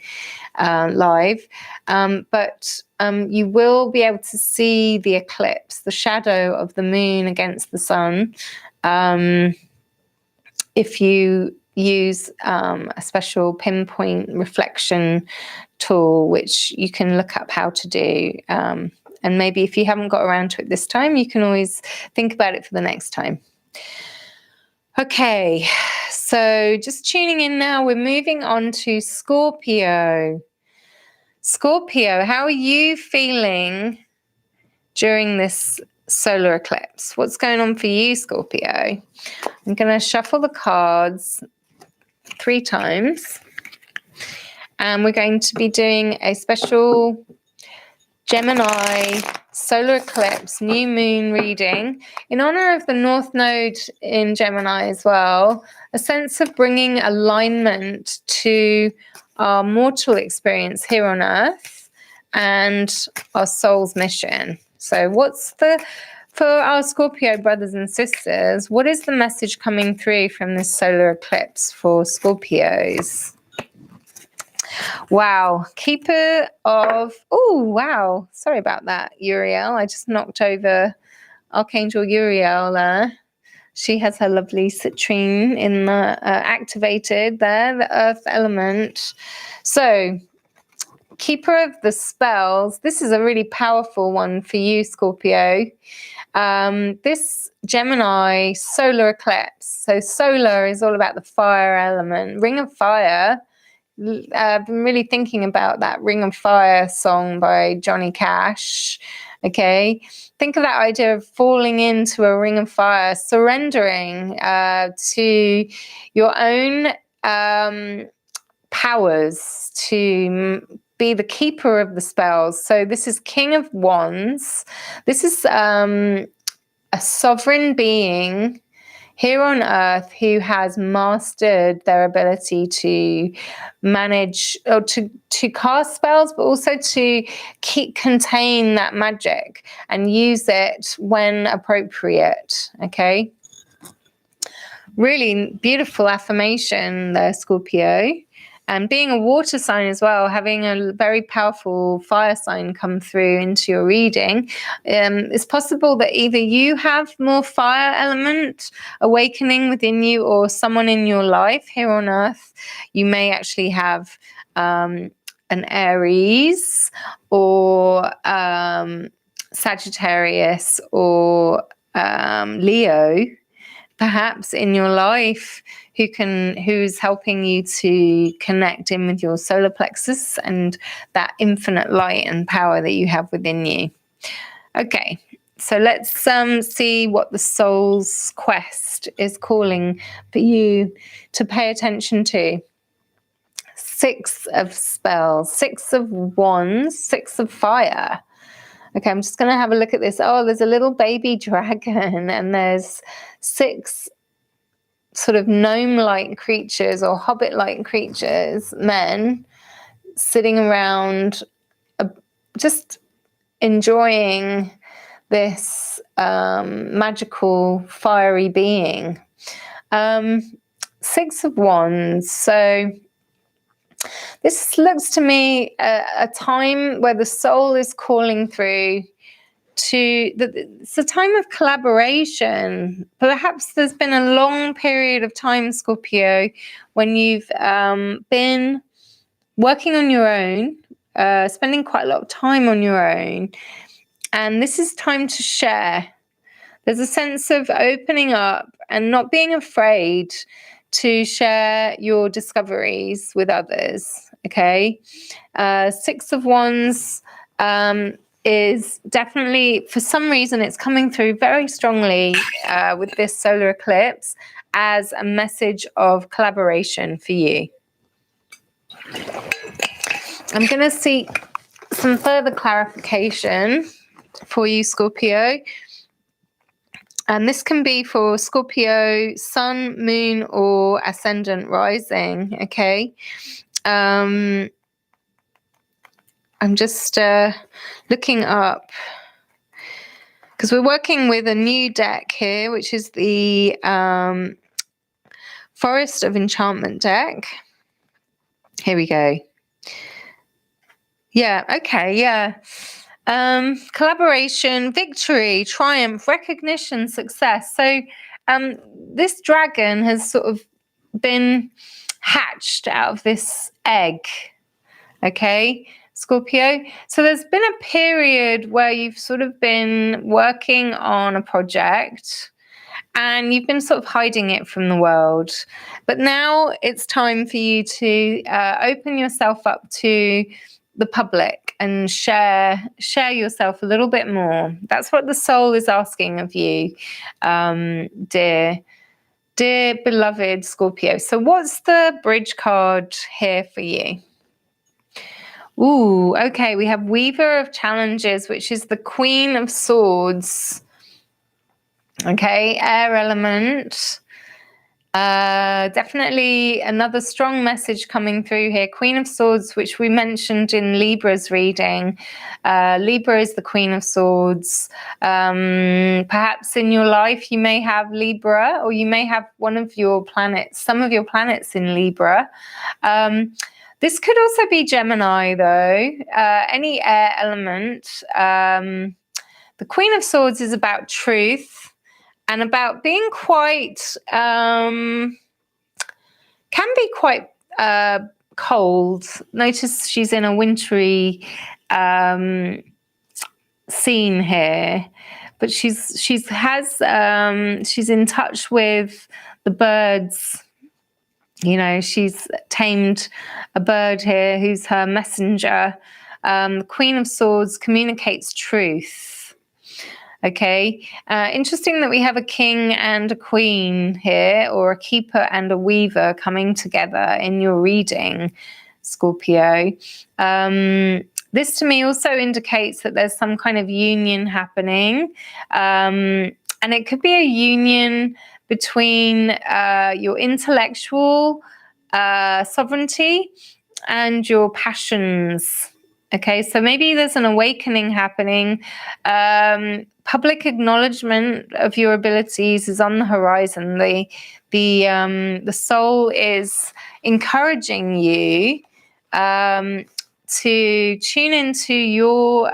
live, but you will be able to see the eclipse, the shadow of the moon against the sun, if you use a special pinpoint reflection tool, which you can look up how to do. And maybe if you haven't got around to it this time, you can always think about it for the next time. Okay, so just tuning in now, we're moving on to Scorpio. Scorpio, how are you feeling during this solar eclipse? What's going on for you, Scorpio? I'm going to shuffle the cards 3 times, and we're going to be doing a special Gemini solar eclipse new moon reading in honor of the North Node in Gemini as well, a sense of bringing alignment to our mortal experience here on Earth and our soul's mission. So what's for our Scorpio brothers and sisters, what is the message coming through from this solar eclipse for Scorpios? Wow. Keeper of, oh, wow. Sorry about that, Uriel. I just knocked over Archangel Uriel there. She has her lovely citrine in the activated there, the earth element. So, Keeper of the Spells. This is a really powerful one for you, Scorpio. This Gemini solar eclipse. So solar is all about the fire element. Ring of Fire. I've been really thinking about that Ring of Fire song by Johnny Cash. Okay. Think of that idea of falling into a ring of fire, surrendering to your own powers to be the keeper of the spells. So this is King of Wands. This is a sovereign being here on Earth who has mastered their ability to manage or to cast spells, but also to contain that magic and use it when appropriate. Okay. Really beautiful affirmation there, Scorpio. And being a water sign as well, having a very powerful fire sign come through into your reading, it's possible that either you have more fire element awakening within you, or someone in your life here on Earth, you may actually have an Aries or Sagittarius or Leo, perhaps in your life, who's helping you to connect in with your solar plexus and that infinite light and power that you have within you. Okay, so let's see what the soul's quest is calling for you to pay attention to. 6 of spells, 6 of wands, 6 of fire. Okay, I'm just going to have a look at this. Oh, there's a little baby dragon, and there's 6 sort of gnome-like creatures or hobbit-like creatures, men, sitting around just enjoying this magical, fiery being. 6 of Wands. So this looks to me a time where the soul is calling through it's a time of collaboration. Perhaps there's been a long period of time, Scorpio, when you've been working on your own, spending quite a lot of time on your own, and this is time to share. There's a sense of opening up and not being afraid to share your discoveries with others, okay? Six of Wands is definitely, for some reason, it's coming through very strongly with this solar eclipse as a message of collaboration for you. I'm going to seek some further clarification for you, Scorpio. And this can be for Scorpio, Sun, Moon, or Ascendant rising, okay? I'm just looking up, because we're working with a new deck here, which is the Forest of Enchantment deck. Here we go. Yeah, okay, yeah. Collaboration, victory, triumph, recognition, success. So this dragon has sort of been hatched out of this egg, okay, Scorpio? So there's been a period where you've sort of been working on a project and you've been sort of hiding it from the world. But now it's time for you to open yourself up to the public and share yourself a little bit more. That's what the soul is asking of you, dear beloved Scorpio. So what's the bridge card here for you? Ooh, okay, we have Weaver of Challenges, which is the Queen of Swords. Okay, air element. Definitely another strong message coming through here. Queen of Swords, which we mentioned in Libra's reading. Libra is the Queen of Swords. Perhaps in your life you may have Libra, or you may have one of your planets, some of your planets in Libra. This could also be Gemini, though. Any air element. The Queen of Swords is about truth and about being quite, can be quite cold. Notice she's in a wintry scene here, but she's in touch with the birds. You know, she's tamed a bird here who's her messenger. The Queen of Swords communicates truth. Okay, interesting that we have a king and a queen here, or a keeper and a weaver coming together in your reading, Scorpio. This to me also indicates that there's some kind of union happening, and it could be a union between your intellectual sovereignty and your passions. Okay, so maybe there's an awakening happening. Public acknowledgement of your abilities is on the horizon. The soul is encouraging you to tune into your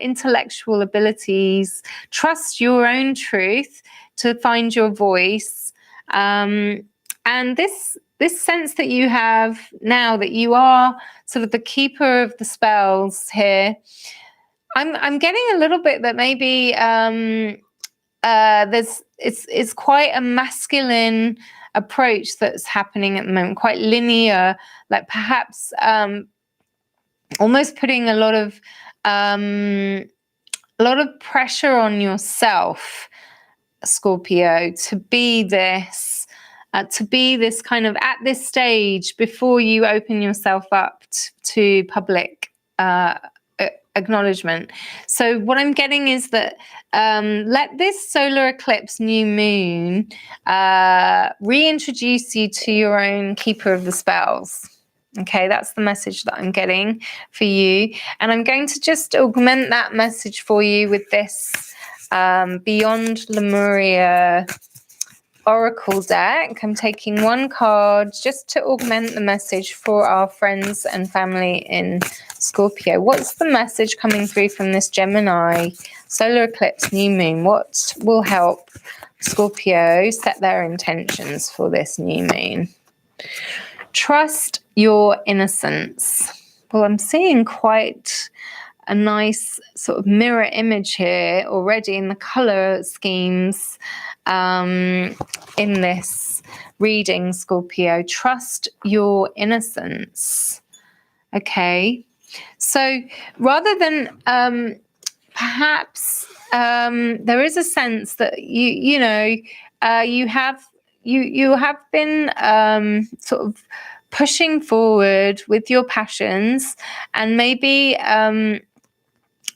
intellectual abilities, trust your own truth, to find your voice, and this sense that you have now that you are sort of the keeper of the spells here. I'm getting a little bit that maybe it's quite a masculine approach that's happening at the moment, quite linear, like perhaps almost putting a lot of pressure on yourself, Scorpio, to be this kind of at this stage before you open yourself up to public acknowledgement. So what I'm getting is that let this solar eclipse new moon reintroduce you to your own keeper of the spells. Okay, that's the message that I'm getting for you. And I'm going to just augment that message for you with this Beyond Lemuria Oracle deck. I'm taking one card just to augment the message for our friends and family in Scorpio. What's the message coming through from this Gemini solar eclipse new moon? What will help Scorpio set their intentions for this new moon? Trust your innocence. Well, I'm seeing quite a nice sort of mirror image here already in the color schemes in this reading, Scorpio. Trust your innocence. Okay. So rather than perhaps there is a sense that you have been sort of pushing forward with your passions, and maybe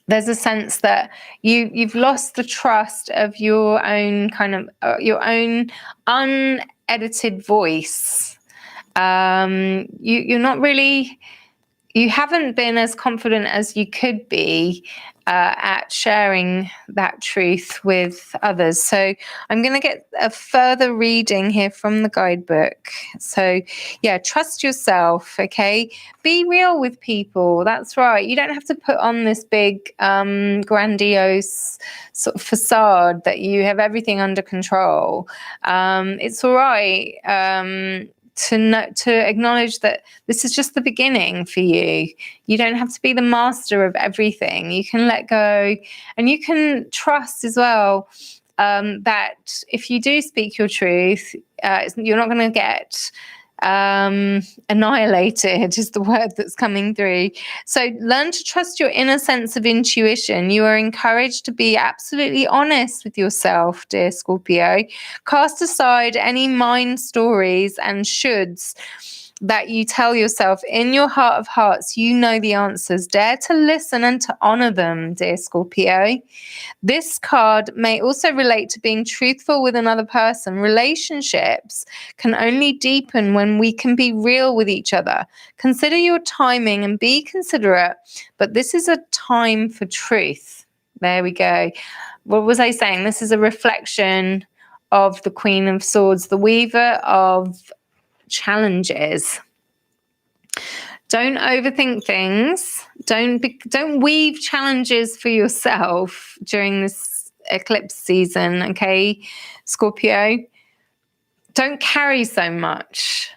there's a sense that you've lost the trust of your own kind of your own unedited voice. You're not really. You haven't been as confident as you could be at sharing that truth with others. So I'm going to get a further reading here from the guidebook. So yeah, trust yourself, okay? Be real with people. That's right. You don't have to put on this big grandiose sort of facade that you have everything under control. It's all right. To acknowledge that this is just the beginning for you. You don't have to be the master of everything. You can let go, and you can trust as well that if you do speak your truth, you're not going to get annihilated is the word that's coming through. So learn to trust your inner sense of intuition. You are encouraged to be absolutely honest with yourself, dear Scorpio. Cast aside any mind stories and shoulds that you tell yourself. In your heart of hearts, you know the answers. Dare to listen and to honor them, dear Scorpio. This card may also relate to being truthful with another person. Relationships can only deepen when we can be real with each other. Consider your timing and be considerate, but this is a time for truth. There we go. What was I saying? This is a reflection of the Queen of Swords, the weaver of challenges. Don't overthink things. Don't weave challenges for yourself during this eclipse season, okay, Scorpio? Don't carry so much.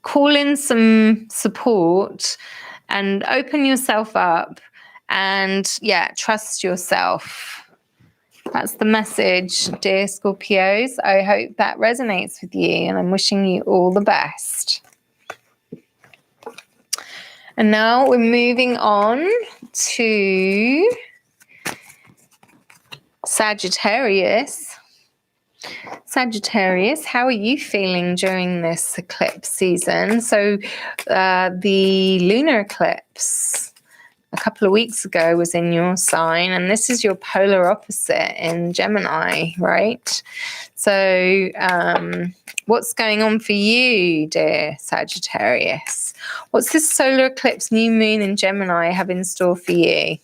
Call in some support and open yourself up, and yeah, trust yourself. That's the message, dear Scorpios. I hope that resonates with you, and I'm wishing you all the best. And now we're moving on to Sagittarius. Sagittarius, how are you feeling during this eclipse season? So the lunar eclipse a couple of weeks ago was in your sign, and this is your polar opposite in Gemini, right? So what's going on for you, dear Sagittarius? What's this solar eclipse new moon in Gemini have in store for you?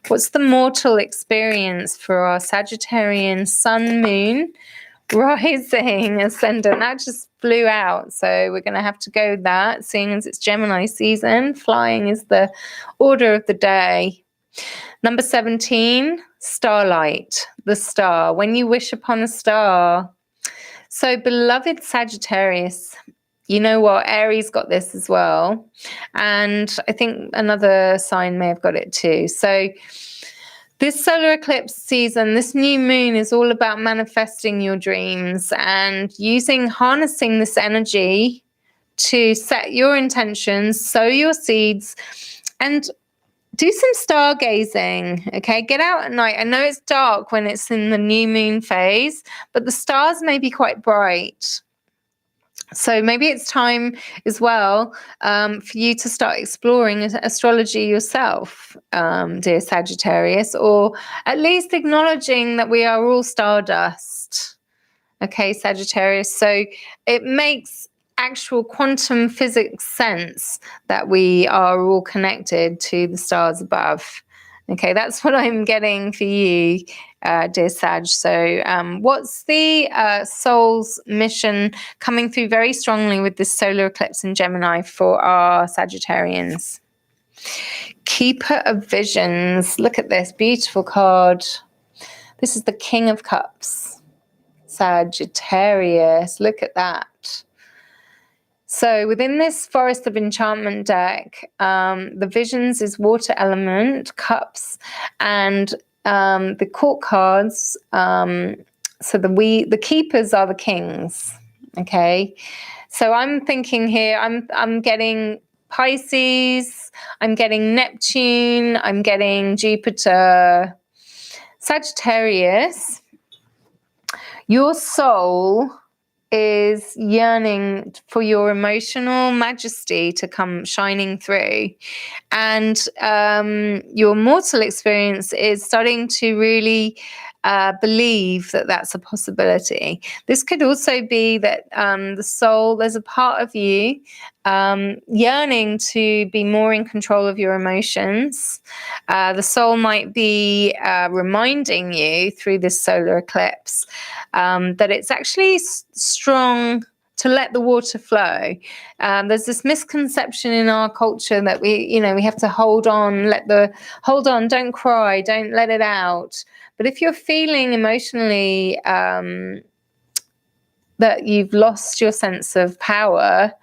What's the mortal experience for our Sagittarian sun, moon, rising, ascendant? That just flew out, so we're going to have to go with that, seeing as it's Gemini season. Flying is the order of the day. Number 17, starlight, the star. When you wish upon a star. So, beloved Sagittarius, you know what? Aries got this as well. And I think another sign may have got it too. So this solar eclipse season, this new moon is all about manifesting your dreams and harnessing this energy to set your intentions, sow your seeds, and do some stargazing, okay? Get out at night. I know it's dark when it's in the new moon phase, but the stars may be quite bright. So maybe it's time as well for you to start exploring astrology yourself, dear Sagittarius, or at least acknowledging that we are all stardust, okay, Sagittarius? So it makes actual quantum physics sense that we are all connected to the stars above. Okay, that's what I'm getting for you, dear Sag. So what's the soul's mission coming through very strongly with this solar eclipse in Gemini for our Sagittarians? Keeper of Visions. Look at this beautiful card. This is the King of Cups. Sagittarius. Look at that. So within this Forest of Enchantment deck, the Visions is water element, cups, and the court cards. So the keepers are the kings. Okay, so I'm thinking here. I'm getting Pisces. I'm getting Neptune. I'm getting Jupiter. Sagittarius. Your soul is yearning for your emotional majesty to come shining through, and your mortal experience is starting to really believe that that's a possibility. This could also be that the soul, there's a part of you yearning to be more in control of your emotions. The soul might be reminding you through this solar eclipse that it's actually strong to let the water flow. There's this misconception in our culture that we have to hold on, don't cry, don't let it out. But if you're feeling emotionally that you've lost your sense of power,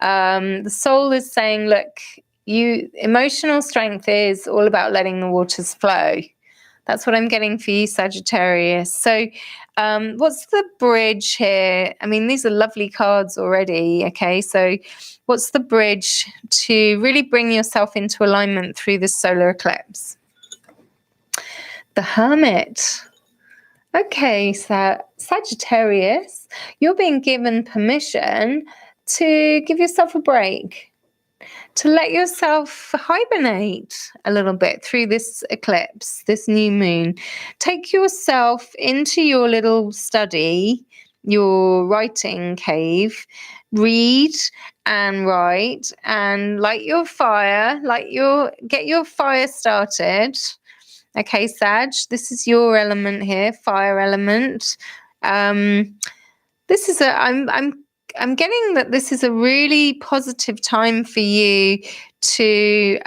the soul is saying, look, emotional strength is all about letting the waters flow. That's what I'm getting for you, Sagittarius. So what's the bridge here? I mean, these are lovely cards already, okay? So what's the bridge to really bring yourself into alignment through this solar eclipse? The Hermit. Okay, so Sagittarius, you're being given permission to give yourself a break, to let yourself hibernate a little bit through this eclipse, this new moon. Take yourself into your little study, your writing cave, read and write and light your fire, get your fire started. Okay, Sag, this is your element here, fire element. This is I'm getting that this is a really positive time for you to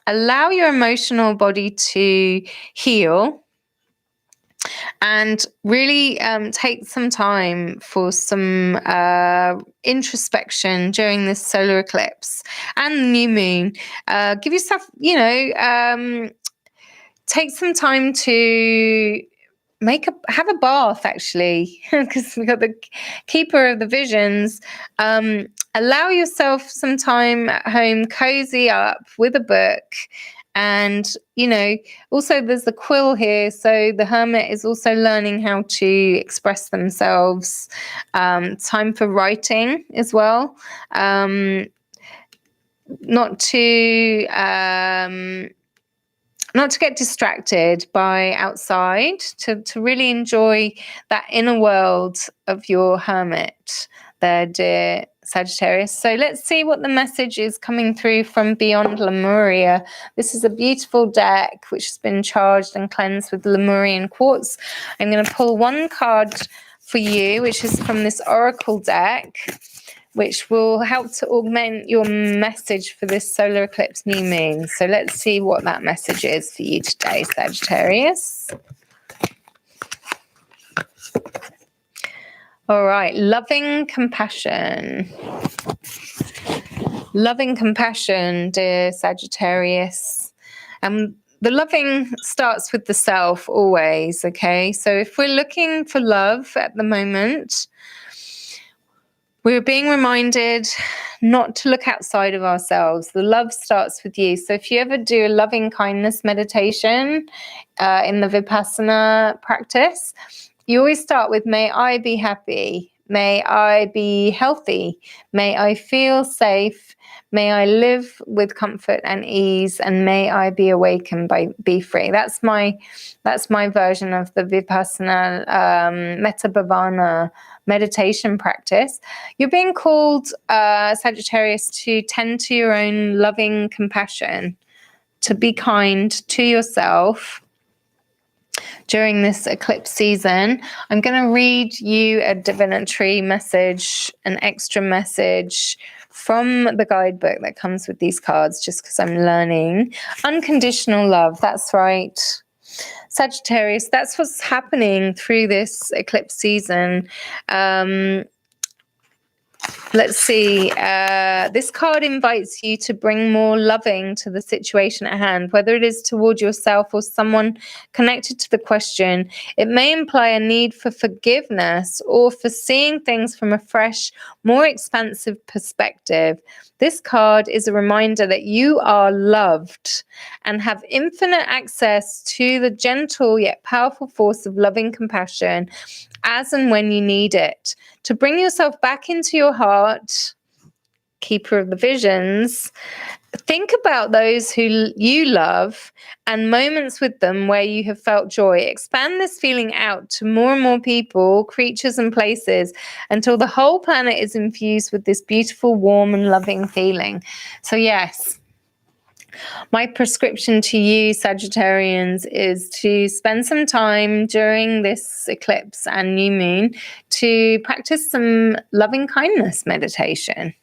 allow your emotional body to heal and really take some time for some introspection during this solar eclipse and the new moon. Give yourself, take some time to have a bath, actually, because we've got the Keeper of the Visions. Allow yourself some time at home, cozy up with a book. And, also there's the quill here. So the Hermit is also learning how to express themselves. Time for writing as well. Not to get distracted by outside, to really enjoy that inner world of your hermit there, dear Sagittarius. So let's see what the message is coming through from Beyond Lemuria. This is a beautiful deck which has been charged and cleansed with Lemurian quartz. I'm going to pull one card for you, which is from this Oracle deck, which will help to augment your message for this solar eclipse new moon. So let's see what that message is for you today, Sagittarius. All right, loving compassion. Loving compassion, dear Sagittarius. The loving starts with the self always, okay? So if we're looking for love at the moment, we're being reminded not to look outside of ourselves. The love starts with you. So if you ever do a loving kindness meditation in the Vipassana practice, you always start with, may I be happy, may I be healthy, may I feel safe, may I live with comfort and ease, and may I be awakened be free. That's my version of the Vipassana Metta Bhavana meditation practice. You're being called, Sagittarius, to tend to your own loving compassion, to be kind to yourself during this eclipse season. I'm going to read you a divinatory message, an extra message from the guidebook that comes with these cards, just because I'm learning. Unconditional love, that's right. Sagittarius, that's what's happening through this eclipse season. Let's see. This card invites you to bring more loving to the situation at hand, whether it is toward yourself or someone connected to the question. It may imply a need for forgiveness or for seeing things from a fresh, more expansive perspective. This card is a reminder that you are loved and have infinite access to the gentle yet powerful force of loving compassion as and when you need it. To bring yourself back into your heart, keeper of the visions, think about those who you love and moments with them where you have felt joy. Expand this feeling out to more and more people, creatures, and places until the whole planet is infused with this beautiful, warm, and loving feeling. So, yes. My prescription to you, Sagittarians, is to spend some time during this eclipse and new moon to practice some loving kindness meditation.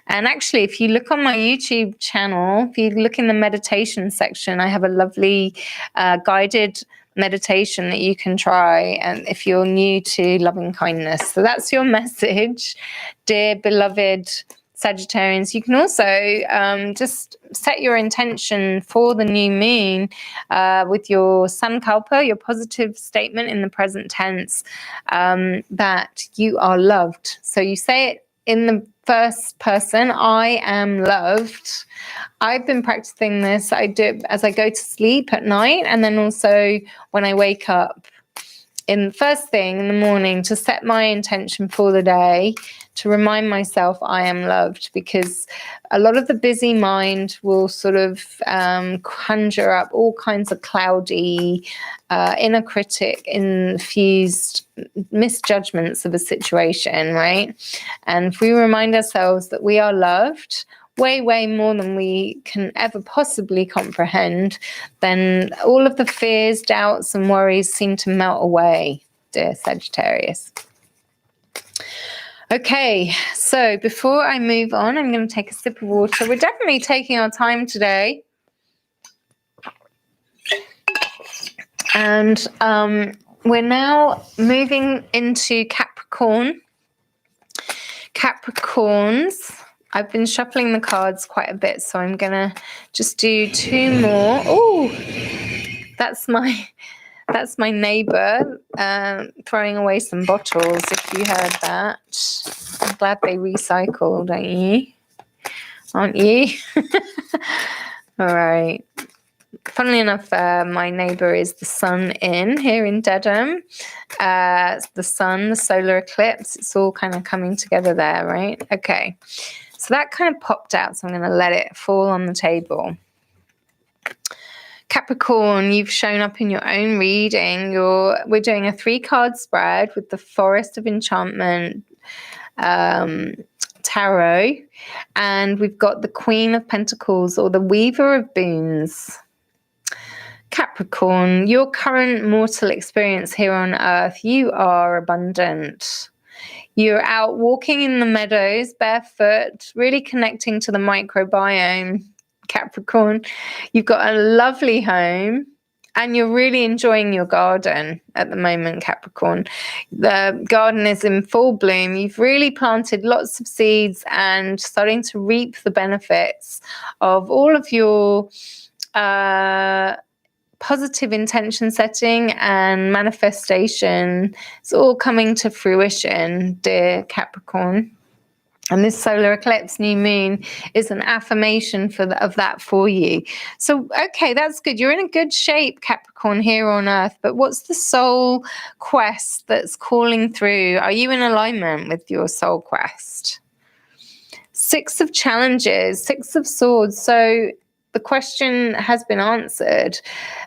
And actually, if you look on my YouTube channel, if you look in the meditation section, I have a lovely guided meditation that you can try, and if you're new to loving kindness. So that's your message, dear beloved Sagittarians. You can also just set your intention for the new moon with your sankalpa, your positive statement in the present tense, that you are loved. So you say it in the first person, I am loved. I've been practicing this. I do it as I go to sleep at night, and then also when I wake up in the first thing in the morning to set my intention for the day, to remind myself I am loved, because a lot of the busy mind will sort of conjure up all kinds of cloudy, inner critic infused misjudgments of a situation, right? And if we remind ourselves that we are loved way, way more than we can ever possibly comprehend, then all of the fears, doubts, and worries seem to melt away, dear Sagittarius. Okay, so before I move on, I'm going to take a sip of water. We're definitely taking our time today. And we're now moving into Capricorn. Capricorns. I've been shuffling the cards quite a bit, so I'm going to just do two more. Oh, that's my neighbor throwing away some bottles, if you heard that. I'm glad they recycled, aren't you? All right. Funnily enough, my neighbor is the sun here in Dedham. The sun, the solar eclipse, it's all kind of coming together there, right? Okay. So that kind of popped out, so I'm going to let it fall on the table. Capricorn, you've shown up in your own reading. We're doing a 3-card spread with the Forest of Enchantment tarot, and we've got the Queen of Pentacles, or the Weaver of Boons. Capricorn, your current mortal experience here on Earth, you are abundant. You're out walking in the meadows barefoot, really connecting to the microbiome, Capricorn. You've got a lovely home, and you're really enjoying your garden at the moment, Capricorn. The garden is in full bloom. You've really planted lots of seeds and starting to reap the benefits of all of your positive intention setting and manifestation. It's all coming to fruition, dear Capricorn. And this solar eclipse, new moon, is an affirmation of that for you. So, okay, that's good. You're in a good shape, Capricorn, here on Earth. But what's the soul quest that's calling through? Are you in alignment with your soul quest? 6 of challenges, 6 of swords. So the question has been answered.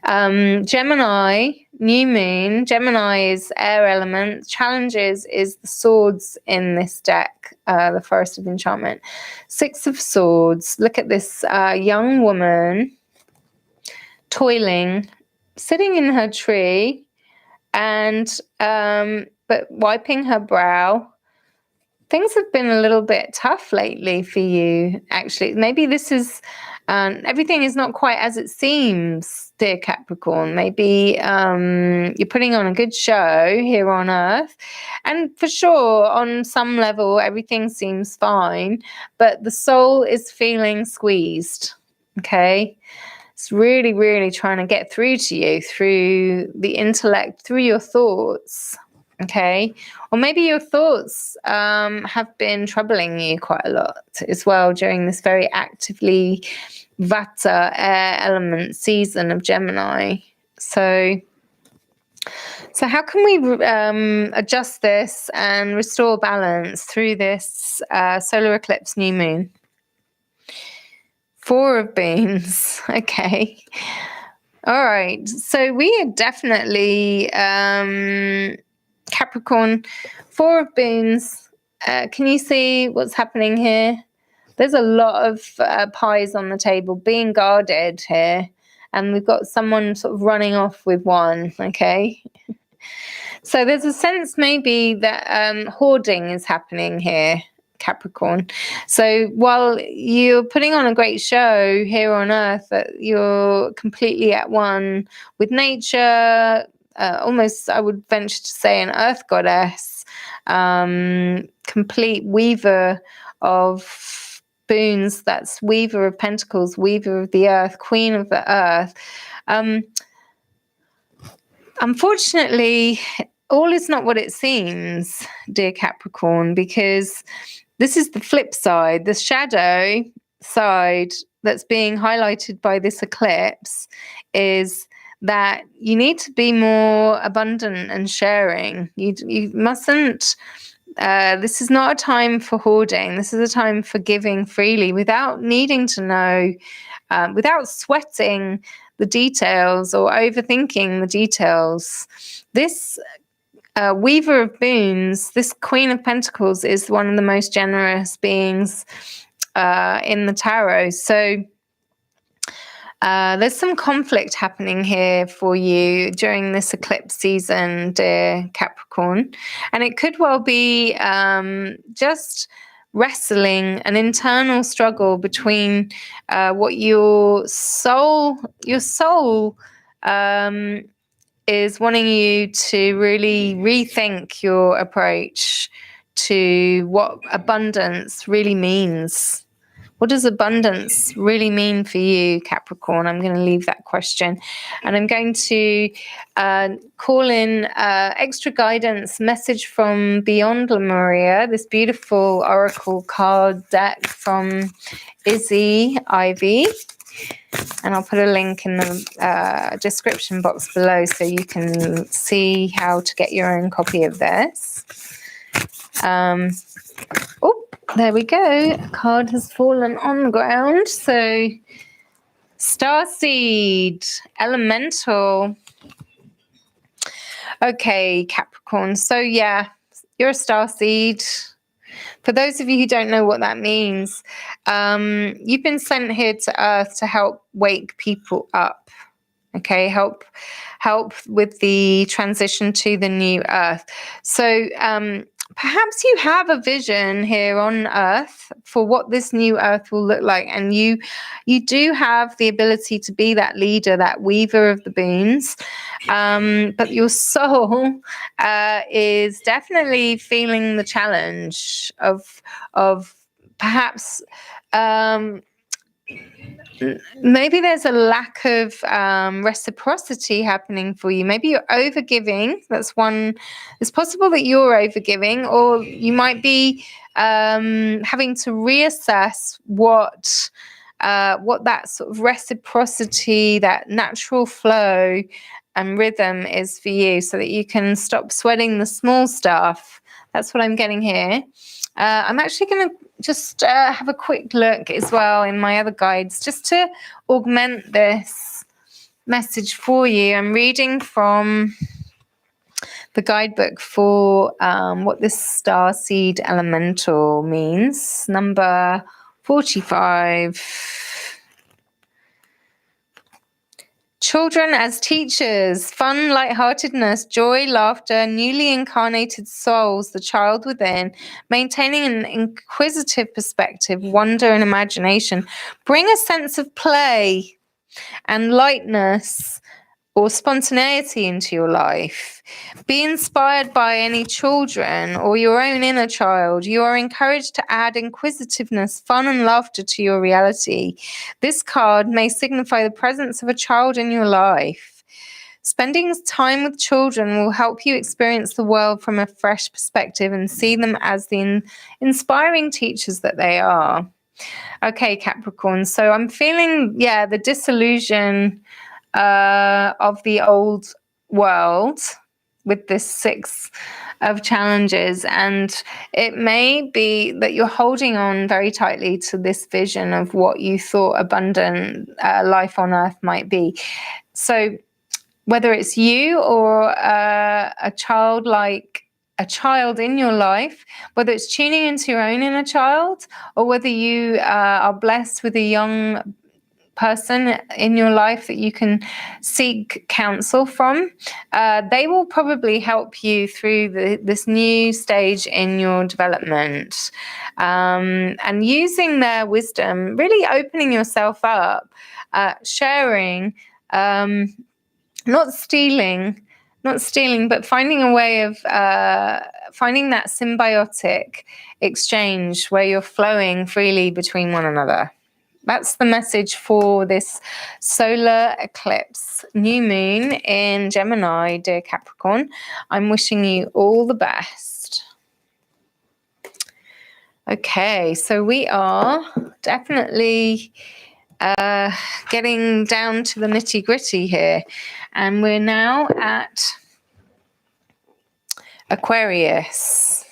Gemini, new moon. Gemini is air element. Challenges is the swords in this deck, the Forest of Enchantment. 6 of Swords. Look at this young woman toiling, sitting in her tree, and but wiping her brow. Things have been a little bit tough lately for you, actually. Maybe this is everything is not quite as it seems, dear Capricorn. Maybe you're putting on a good show here on Earth. And for sure, on some level, everything seems fine. But the soul is feeling squeezed, okay? It's really, really trying to get through to you through the intellect, through your thoughts. Okay, or maybe your thoughts have been troubling you quite a lot as well during this very actively Vata air element season of Gemini. So how can we adjust this and restore balance through this solar eclipse new moon? Four of Beans. Okay. All right. So we are definitely Capricorn, Four of Beans. Can you see what's happening here? There's a lot of pies on the table being guarded here. And we've got someone sort of running off with one, okay? So there's a sense maybe that hoarding is happening here, Capricorn. So while you're putting on a great show here on Earth, that you're completely at one with nature, almost I would venture to say an earth goddess, complete weaver of boons, that's weaver of pentacles, weaver of the earth, queen of the earth. Unfortunately, all is not what it seems, dear Capricorn, because this is the flip side, the shadow side that's being highlighted by this eclipse is that you need to be more abundant and sharing. You mustn't, this is not a time for hoarding. This is a time for giving freely without needing to know, without sweating the details or overthinking the details. This Weaver of Boons, this Queen of Pentacles, is one of the most generous beings in the tarot. So there's some conflict happening here for you during this eclipse season, dear Capricorn. And it could well be just wrestling, an internal struggle between what your soul is wanting you to really rethink your approach to what abundance really means. What does abundance really mean for you, Capricorn? I'm going to leave that question. And I'm going to call in extra guidance message from Beyond Lemuria, this beautiful oracle card deck from Izzy Ivy. And I'll put a link in the description box below so you can see how to get your own copy of this. Oh, there we go. A card has fallen on the ground. So, Starseed, Elemental. Okay, Capricorn. So, yeah, you're a starseed. For those of you who don't know what that means, you've been sent here to Earth to help wake people up. Okay, help with the transition to the new Earth. So perhaps you have a vision here on Earth for what this new Earth will look like, and you do have the ability to be that leader, that weaver of the boons. But your soul is definitely feeling the challenge of perhaps. Maybe there's a lack of reciprocity happening for you. Maybe you're overgiving. That's one. It's possible that you're overgiving, or you might be having to reassess what that sort of reciprocity, that natural flow and rhythm is for you, so that you can stop sweating the small stuff. That's what I'm getting here. I'm actually going to just have a quick look as well in my other guides just to augment this message for you. I'm reading from the guidebook for what this starseed elemental means, number 45. Children as teachers, fun, lightheartedness, joy, laughter, newly incarnated souls, the child within, maintaining an inquisitive perspective, wonder, and imagination. Bring a sense of play and lightness or spontaneity into your life. Be inspired by any children or your own inner child. You are encouraged to add inquisitiveness, fun, and laughter to your reality. This card may signify the presence of a child in your life. Spending time with children will help you experience the world from a fresh perspective and see them as the inspiring teachers that they are. Okay, Capricorn. So I'm feeling, the disillusion of the old world with this 6 of challenges, and it may be that you're holding on very tightly to this vision of what you thought abundant life on earth might be. So whether it's you or a child in your life, whether it's tuning into your own inner child, or whether you are blessed with a young person in your life that you can seek counsel from, they will probably help you through this new stage in your development, and using their wisdom, really opening yourself up, sharing, not stealing, but finding a way of finding that symbiotic exchange where you're flowing freely between one another. That's the message for this solar eclipse new moon in Gemini, dear Capricorn. I'm wishing you all the best. Okay, so we are definitely getting down to the nitty-gritty here, and we're now at Aquarius.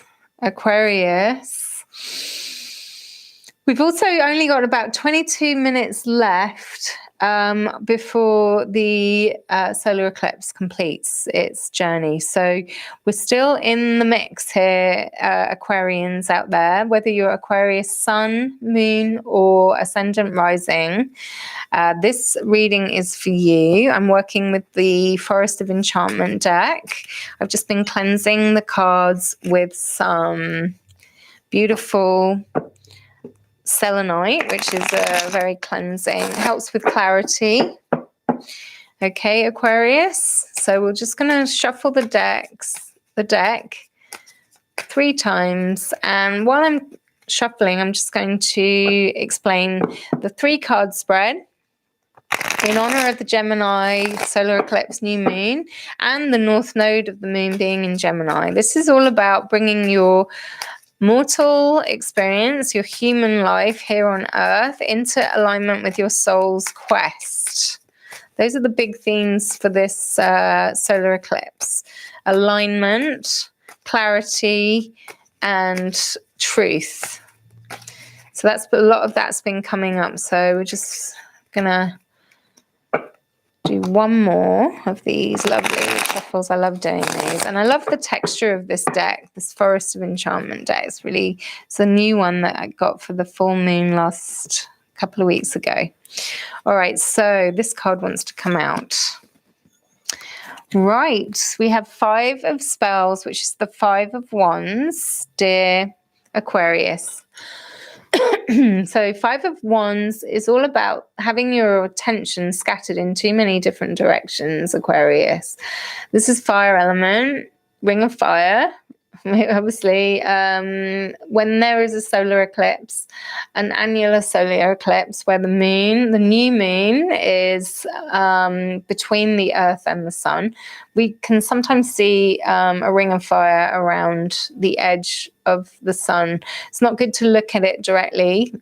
We've also only got about 22 minutes left before the solar eclipse completes its journey. So we're still in the mix here, Aquarians out there, whether you're Aquarius sun, moon, or ascendant rising. This reading is for you. I'm working with the Forest of Enchantment deck. I've just been cleansing the cards with some beautiful selenite, which is very cleansing. It helps with clarity. Okay, Aquarius. So we're just going to shuffle the deck 3 times. And while I'm shuffling, I'm just going to explain the 3-card spread in honor of the Gemini solar eclipse new moon and the north node of the moon being in Gemini. This is all about bringing your mortal experience, your human life here on earth, into alignment with your soul's quest. Those are the big themes for this solar eclipse: alignment, clarity, and truth. So that's a lot of that's been coming up. So we're just gonna do one more of these lovely shuffles. I love doing these, and I love the texture of this deck, this Forest of Enchantment deck. It's a new one that I got for the full moon last couple of weeks ago. All right, so this card wants to come out. Right, we have 5 of spells, which is the 5 of wands, dear Aquarius. So 5 of wands is all about having your attention scattered in too many different directions, Aquarius. This is fire element, ring of fire. Obviously, when there is a solar eclipse, an annular solar eclipse where the new moon is between the earth and the sun, we can sometimes see a ring of fire around the edge of the sun. It's not good to look at it directly.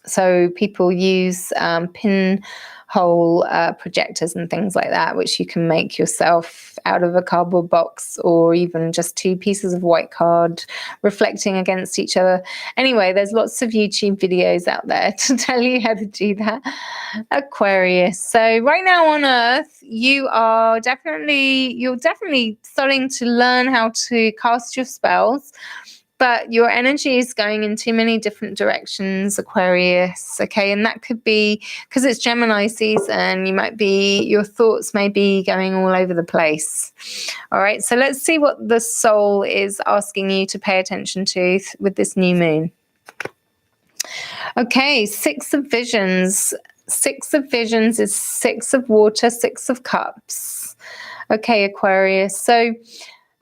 So people use pinhole projectors and things like that, which you can make yourself out of a cardboard box, or even just 2 pieces of white card reflecting against each other. Anyway, there's lots of YouTube videos out there to tell you how to do that, Aquarius. So right now on Earth, you're definitely starting to learn how to cast your spells. but your energy is going in too many different directions, Aquarius. Okay, and that could be because it's Gemini season. Your thoughts may be going all over the place. All right, so let's see what the soul is asking you to pay attention to with this new moon. Okay, Six of Visions. Six of Visions is Six of Water, Six of Cups. Okay, Aquarius. So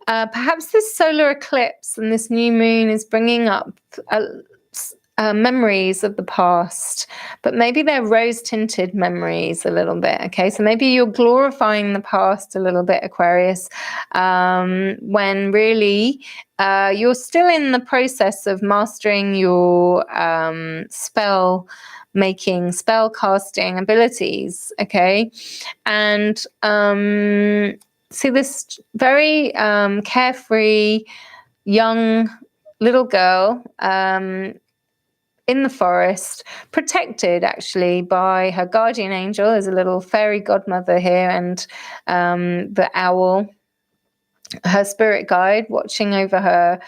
perhaps this solar eclipse and this new moon is bringing up memories of the past, but maybe they're rose-tinted memories a little bit. Okay, so maybe you're glorifying the past a little bit, Aquarius, when really you're still in the process of mastering your spell casting abilities. Okay, and see this very carefree young little girl in the forest, protected actually by her guardian angel. There's a little fairy godmother here, and the owl, her spirit guide, watching over her.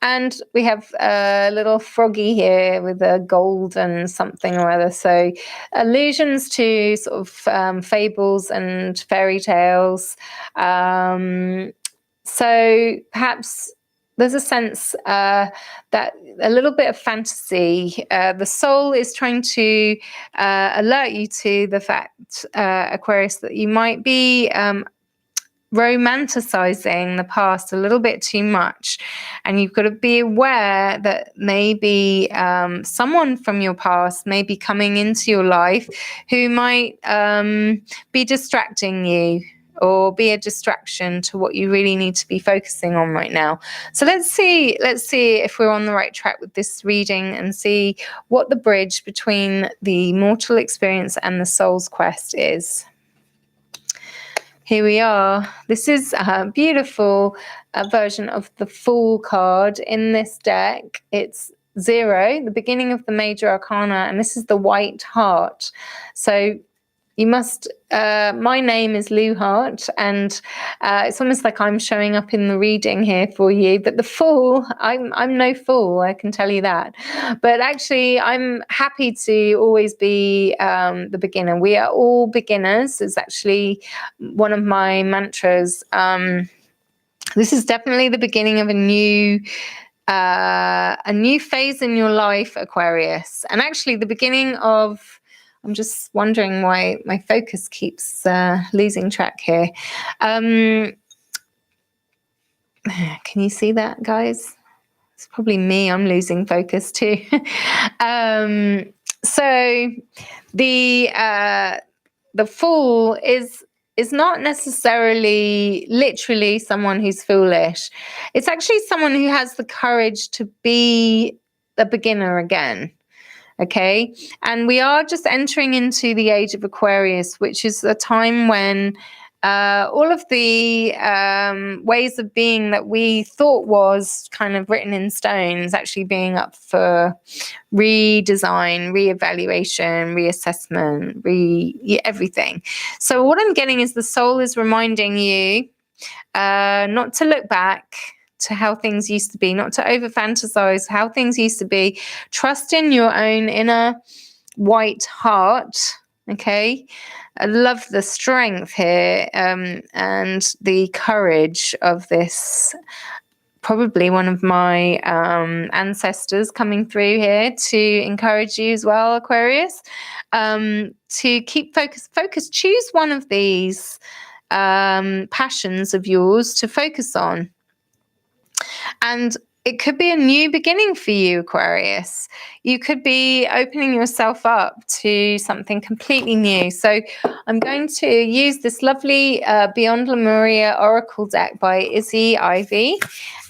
And we have a little froggy here with a golden something or other. So allusions to sort of fables and fairy tales. So perhaps there's a sense that a little bit of fantasy. The soul is trying to alert you to the fact, Aquarius, that you might be romanticizing the past a little bit too much, and you've got to be aware that maybe someone from your past may be coming into your life who might be distracting you or be a distraction to what you really need to be focusing on right now. So let's see if we're on the right track with this reading and see what the bridge between the mortal experience and the soul's quest is. Here we are. This is a beautiful version of the Fool card in this deck. It's 0, the beginning of the major arcana, and this is the white heart. So you must, my name is Lou Hart, and it's almost like I'm showing up in the reading here for you. But the Fool, I'm no fool, I can tell you that. But actually, I'm happy to always be the beginner. We are all beginners. It's actually one of my mantras. This is definitely the beginning of a new phase in your life, Aquarius, and actually the beginning of. I'm just wondering why my focus keeps losing track here. Can you see that, guys? It's probably me. I'm losing focus too. So the Fool is not necessarily literally someone who's foolish. It's actually someone who has the courage to be a beginner again. Okay, and we are just entering into the age of Aquarius, which is a time when all of the ways of being that we thought was kind of written in stone is actually being up for redesign, reevaluation, reassessment, everything. So what I'm getting is the soul is reminding you not to look back to how things used to be, not to over fantasize how things used to be. Trust in your own inner white heart. Okay, I love the strength here and the courage of this. Probably one of my ancestors coming through here to encourage you as well, Aquarius, to keep focus. Choose one of these passions of yours to focus on. And it could be a new beginning for you, Aquarius. You could be opening yourself up to something completely new. So I'm going to use this lovely Beyond Lemuria Oracle deck by Izzy Ivy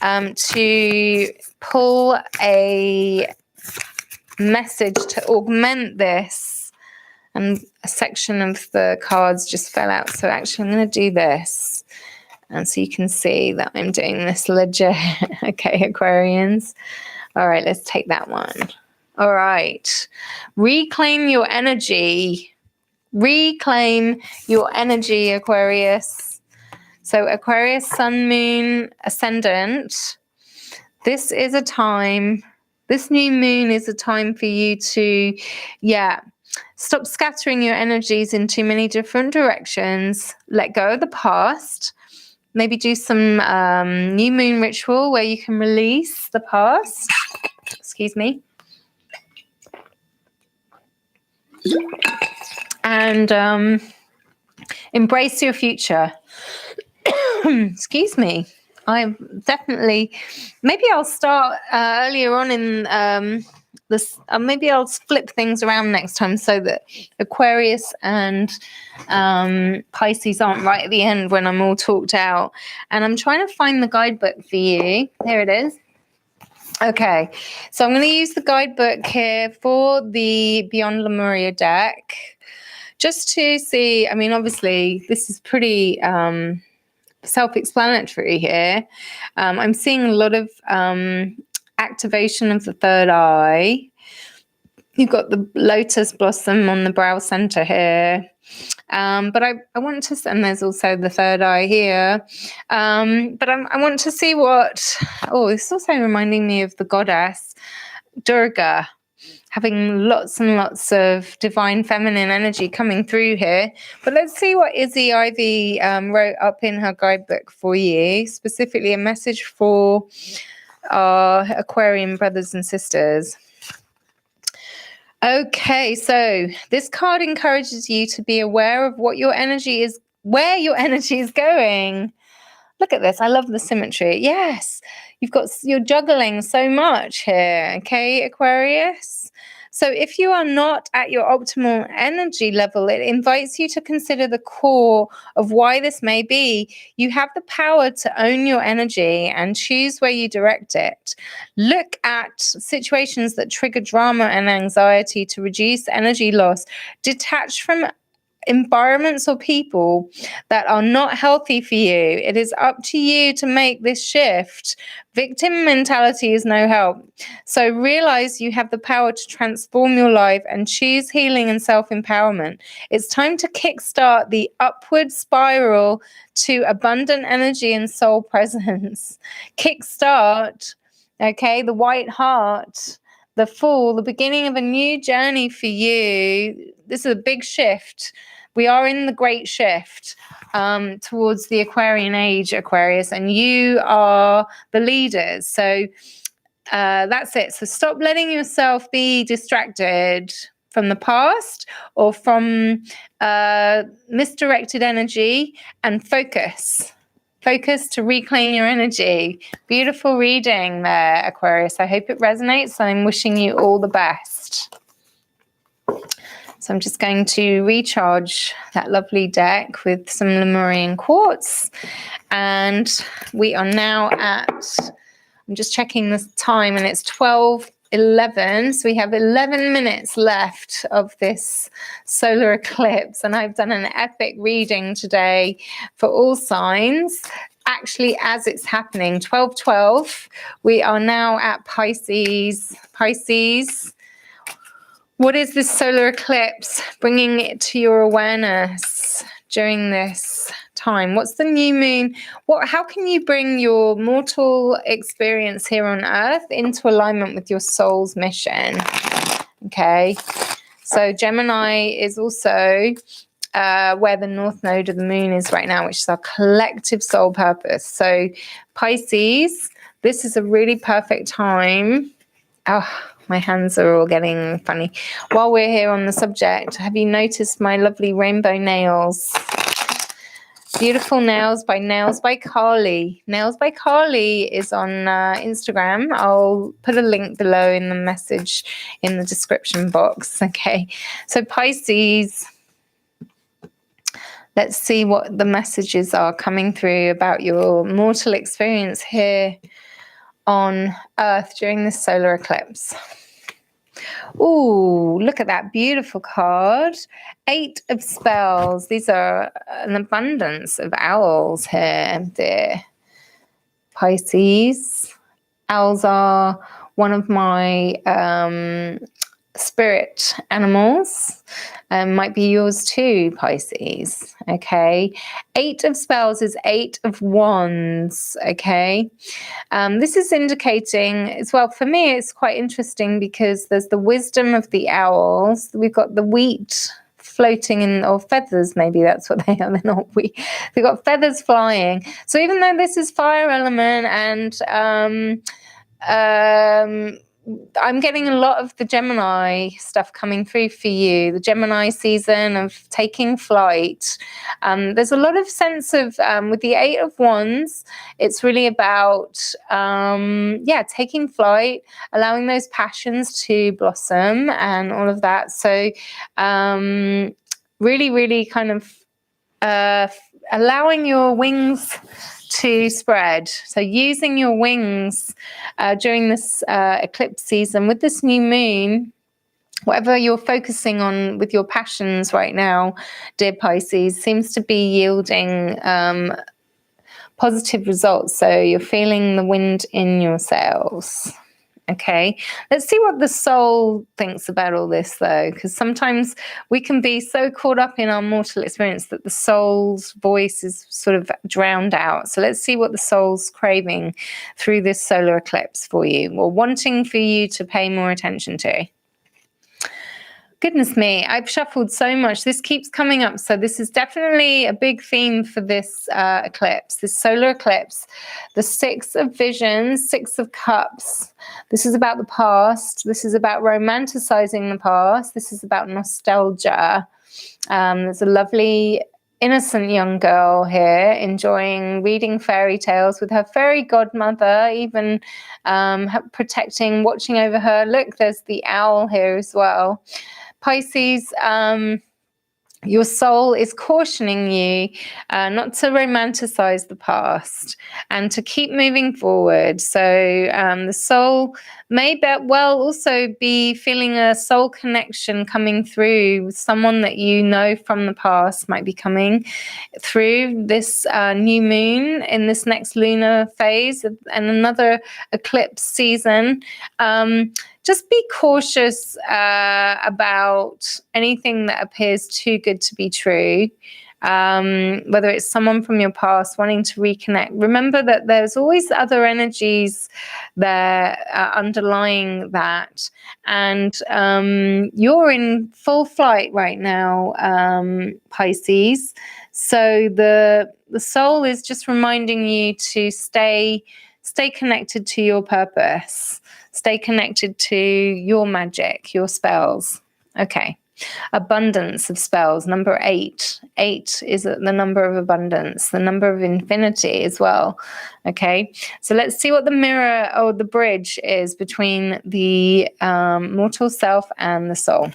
to pull a message to augment this. And a section of the cards just fell out. So actually I'm going to do this. And so you can see that I'm doing this legit. Okay, Aquarians. All right, let's take that one. All right. Reclaim your energy. Reclaim your energy, Aquarius. So Aquarius, Sun, Moon, Ascendant. This is a time, this new moon is a time for you to, stop scattering your energies in too many different directions. Let go of the past. Maybe do some new moon ritual where you can release the past. Excuse me. And embrace your future. Excuse me. I'm definitely, maybe I'll start earlier on in this. Maybe I'll flip things around next time so that Aquarius and Pisces aren't right at the end when I'm all talked out. And I'm trying to find the guidebook for you. Here it is. Okay, so I'm going to use the guidebook here for the Beyond Lemuria deck, just to see. I mean, obviously, this is pretty self-explanatory here. I'm seeing a lot of activation of the third eye. You've got the lotus blossom on the brow center here. But I want to, and there's also the third eye here. But I want to see what, it's also reminding me of the goddess Durga, having lots and lots of divine feminine energy coming through here. But let's see what Izzy Ivy wrote up in her guidebook for you, specifically a message for our Aquarian brothers and sisters. Okay, so this card encourages you to be aware of what your energy is, where your energy is going. Look at this. I love the symmetry. Yes, you're juggling so much here. Okay, Aquarius. So if you are not at your optimal energy level, it invites you to consider the core of why this may be. You have the power to own your energy and choose where you direct it. Look at situations that trigger drama and anxiety to reduce energy loss. Detach from environments or people that are not healthy for you. It is up to you to make this shift. Victim mentality is no help. So realize you have the power to transform your life and choose healing and self-empowerment. It's time to kickstart the upward spiral to abundant energy and soul presence. Kickstart, okay, the white heart, the Fool, the beginning of a new journey for you. This is a big shift. We are in the great shift towards the Aquarian age, Aquarius, and you are the leaders. So that's it. So stop letting yourself be distracted from the past or from misdirected energy and focus. Focus to reclaim your energy. Beautiful reading there, Aquarius. I hope it resonates. I'm wishing you all the best. So I'm just going to recharge that lovely deck with some Lemurian quartz. And we are now at, I'm just checking the time, and it's 12:11. So we have 11 minutes left of this solar eclipse. And I've done an epic reading today for all signs. Actually, as it's happening, 12:12, we are now at Pisces. Pisces. What is this solar eclipse bringing it to your awareness during this time? What's the new moon? How can you bring your mortal experience here on Earth into alignment with your soul's mission? Okay, so Gemini is also where the north node of the moon is right now, which is our collective soul purpose. So Pisces, this is a really perfect time. My hands are all getting funny. While we're here on the subject, have you noticed my lovely rainbow nails? Beautiful nails by Carly. Nails by Carly is on Instagram. I'll put a link below in the message in the description box. Okay, so Pisces, let's see what the messages are coming through about your mortal experience here on Earth during this solar eclipse. Ooh, look at that beautiful card. 8 of Spells. These are an abundance of owls here, dear Pisces. Owls are one of my spirit animals. Might be yours too, Pisces. Okay. 8 of Spells is 8 of Wands. Okay. This is indicating as well, for me, it's quite interesting because there's the wisdom of the owls. We've got the wheat floating in, or feathers, maybe that's what they are. They're not wheat. They've got feathers flying. So even though this is fire element and I'm getting a lot of the Gemini stuff coming through for you, the Gemini season of taking flight. There's a lot of sense of, with the 8 of Wands, it's really about, taking flight, allowing those passions to blossom and all of that. So really, really kind of allowing your wings to spread. So using your wings during this eclipse season with this new moon, whatever you're focusing on with your passions right now, dear Pisces, seems to be yielding positive results. So you're feeling the wind in your sails. Okay, let's see what the soul thinks about all this, though, because sometimes we can be so caught up in our mortal experience that the soul's voice is sort of drowned out. So let's see what the soul's craving through this solar eclipse for you, or wanting for you to pay more attention to. Goodness me, I've shuffled so much. This keeps coming up. So this is definitely a big theme for this eclipse, this solar eclipse. The 6 of Visions, 6 of Cups. This is about the past. This is about romanticizing the past. This is about nostalgia. There's a lovely innocent young girl here enjoying reading fairy tales with her fairy godmother, even protecting, watching over her. Look, there's the owl here as well. Pisces, your soul is cautioning you not to romanticize the past and to keep moving forward. So the soul may well also be feeling a soul connection coming through with someone that you know from the past, might be coming through this new moon in this next lunar phase and another eclipse season. Just be cautious about anything that appears too good to be true, whether it's someone from your past wanting to reconnect. Remember that there's always other energies there underlying that. And you're in full flight right now, Pisces. So the soul is just reminding you to stay connected to your purpose. Stay connected to your magic, your spells. Okay. Abundance of spells. Number 8. 8 is the number of abundance, the number of infinity as well. Okay. So let's see what the mirror or the bridge is between the mortal self and the soul.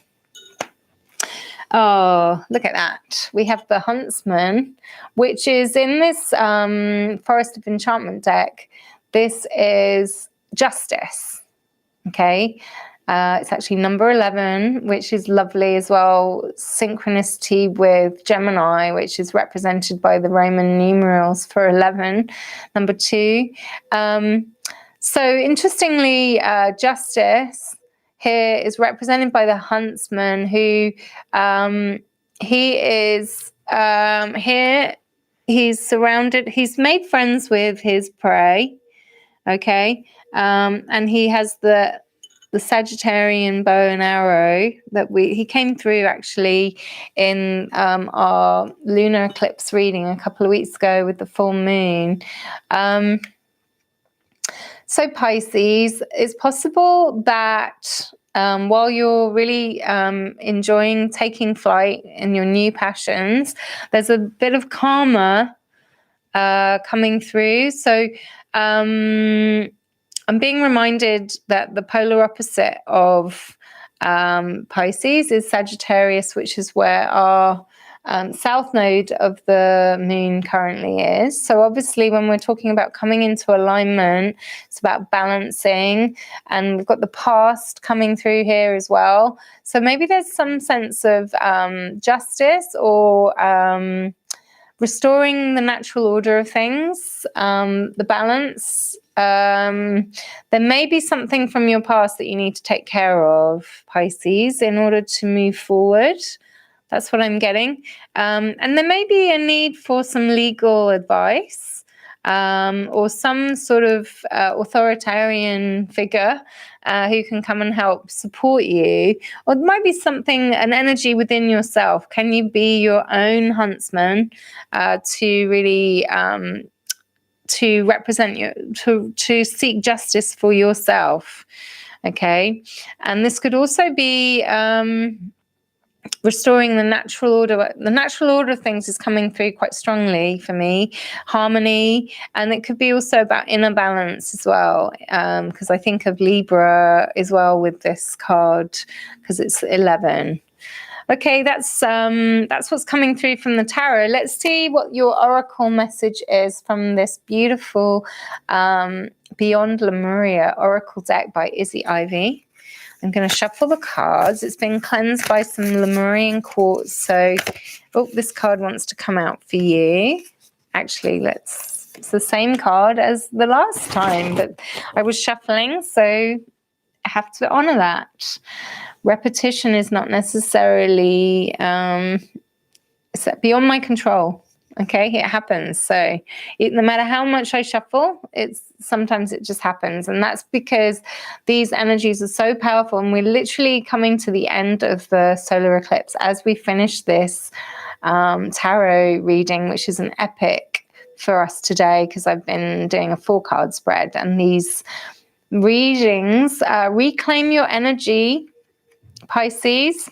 Oh, look at that. We have the Huntsman, which is in this Forest of Enchantment deck. This is Justice. Okay, it's actually number 11, which is lovely as well. Synchronicity with Gemini, which is represented by the Roman numerals for 11, number 2. So interestingly, Justice here is represented by the Huntsman, who he is here. He's surrounded. He's made friends with his prey. Okay. And he has the Sagittarian bow and arrow that he came through actually in our lunar eclipse reading a couple of weeks ago with the full moon. So Pisces, it's possible that while you're really enjoying taking flight in your new passions, there's a bit of karma coming through. So I'm being reminded that the polar opposite of Pisces is Sagittarius, which is where our south node of the moon currently is. So obviously when we're talking about coming into alignment, it's about balancing, and we've got the past coming through here as well. So maybe there's some sense of justice or restoring the natural order of things, the balance. There may be something from your past that you need to take care of, Pisces, in order to move forward. That's what I'm getting. And there may be a need for some legal advice, or some sort of authoritarian figure who can come and help support you. Or it might be something, an energy within yourself. Can you be your own huntsman to really to represent you, to seek justice for yourself? Okay. And this could also be restoring the natural order. The natural order of things is coming through quite strongly for me. Harmony. And it could be also about inner balance as well, because I think of Libra as well with this card, because it's 11. Okay, that's what's coming through from the tarot. Let's see what your oracle message is from this beautiful Beyond Lemuria oracle deck by Izzy Ivy. I'm going to shuffle the cards. It's been cleansed by some Lemurian quartz. So, oh, this card wants to come out for you. Actually, it's the same card as the last time that I was shuffling. So I have to honor that. Repetition is not necessarily it's beyond my control. Okay, it happens. So no matter how much I shuffle, sometimes it just happens. And that's because these energies are so powerful, and we're literally coming to the end of the solar eclipse as we finish this tarot reading, which is an epic for us today, because I've been doing a 4-card spread. And these readings reclaim your energy, Pisces.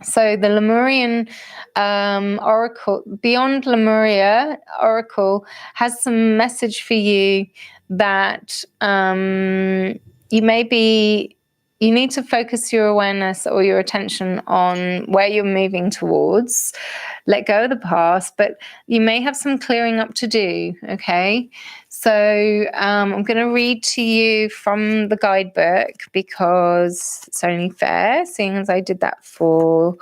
So the Lemurian oracle, Beyond Lemuria oracle, has some message for you that you need to focus your awareness or your attention on where you're moving towards. Let go of the past, but you may have some clearing up to do, okay? So I'm going to read to you from the guidebook, because it's only fair, seeing as I did that for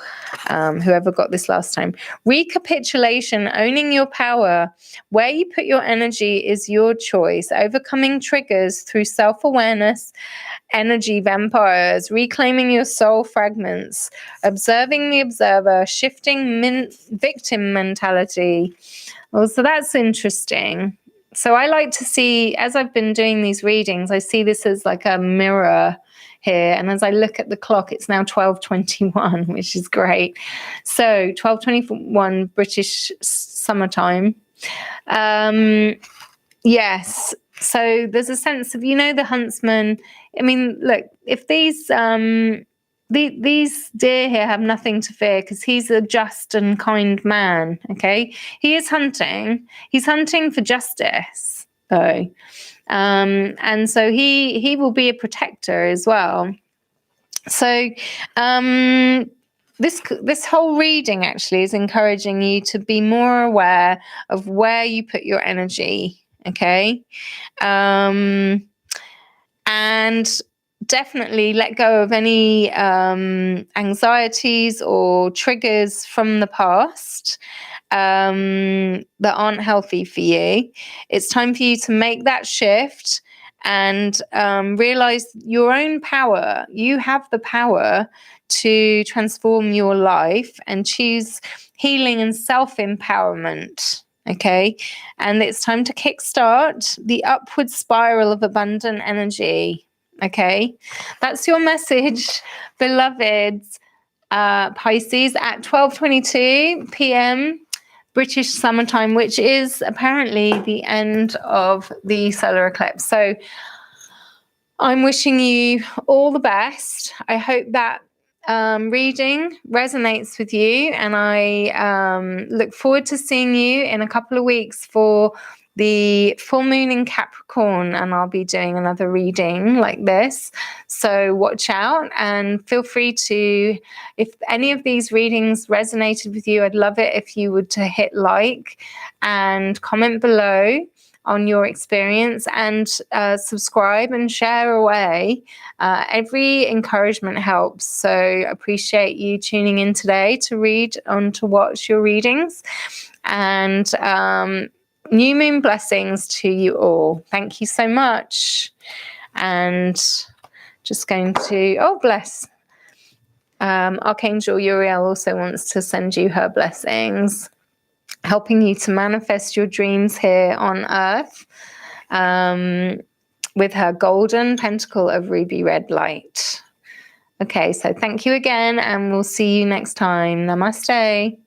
whoever got this last time. Recapitulation, owning your power. Where you put your energy is your choice. Overcoming triggers through self-awareness. Energy vampires, reclaiming your soul fragments, observing the observer, shifting victim mentality. Well, so that's interesting. So I like to see, as I've been doing these readings, I see this as like a mirror here. And as I look at the clock, it's now 12:21, which is great. So 12:21 British summertime. Yes. So there's a sense of, the huntsman. I mean, look, if these deer here have nothing to fear, because he's a just and kind man, okay? He is hunting. He's hunting for justice, though. And so he will be a protector as well. So this whole reading actually is encouraging you to be more aware of where you put your energy. Okay. And definitely let go of any anxieties or triggers from the past that aren't healthy for you. It's time for you to make that shift and realize your own power. You have the power to transform your life and choose healing and self-empowerment. Okay, and it's time to kickstart the upward spiral of abundant energy. Okay, that's your message, beloveds, Pisces, at 12:22 p.m. British summertime, which is apparently the end of the solar eclipse. So I'm wishing you all the best. I hope that reading resonates with you, and I look forward to seeing you in a couple of weeks for the full moon in Capricorn, and I'll be doing another reading like this. So watch out, and feel free to, if any of these readings resonated with you, I'd love it if you would to hit like and comment below on your experience, and subscribe and share away. Every encouragement helps. So appreciate you tuning in today to read and to watch your readings. And new moon blessings to you all. Thank you so much. And just going to, oh, bless. Archangel Uriel also wants to send you her blessings, helping you to manifest your dreams here on earth, with her golden pentacle of ruby red light. Okay, so thank you again, and we'll see you next time. Namaste.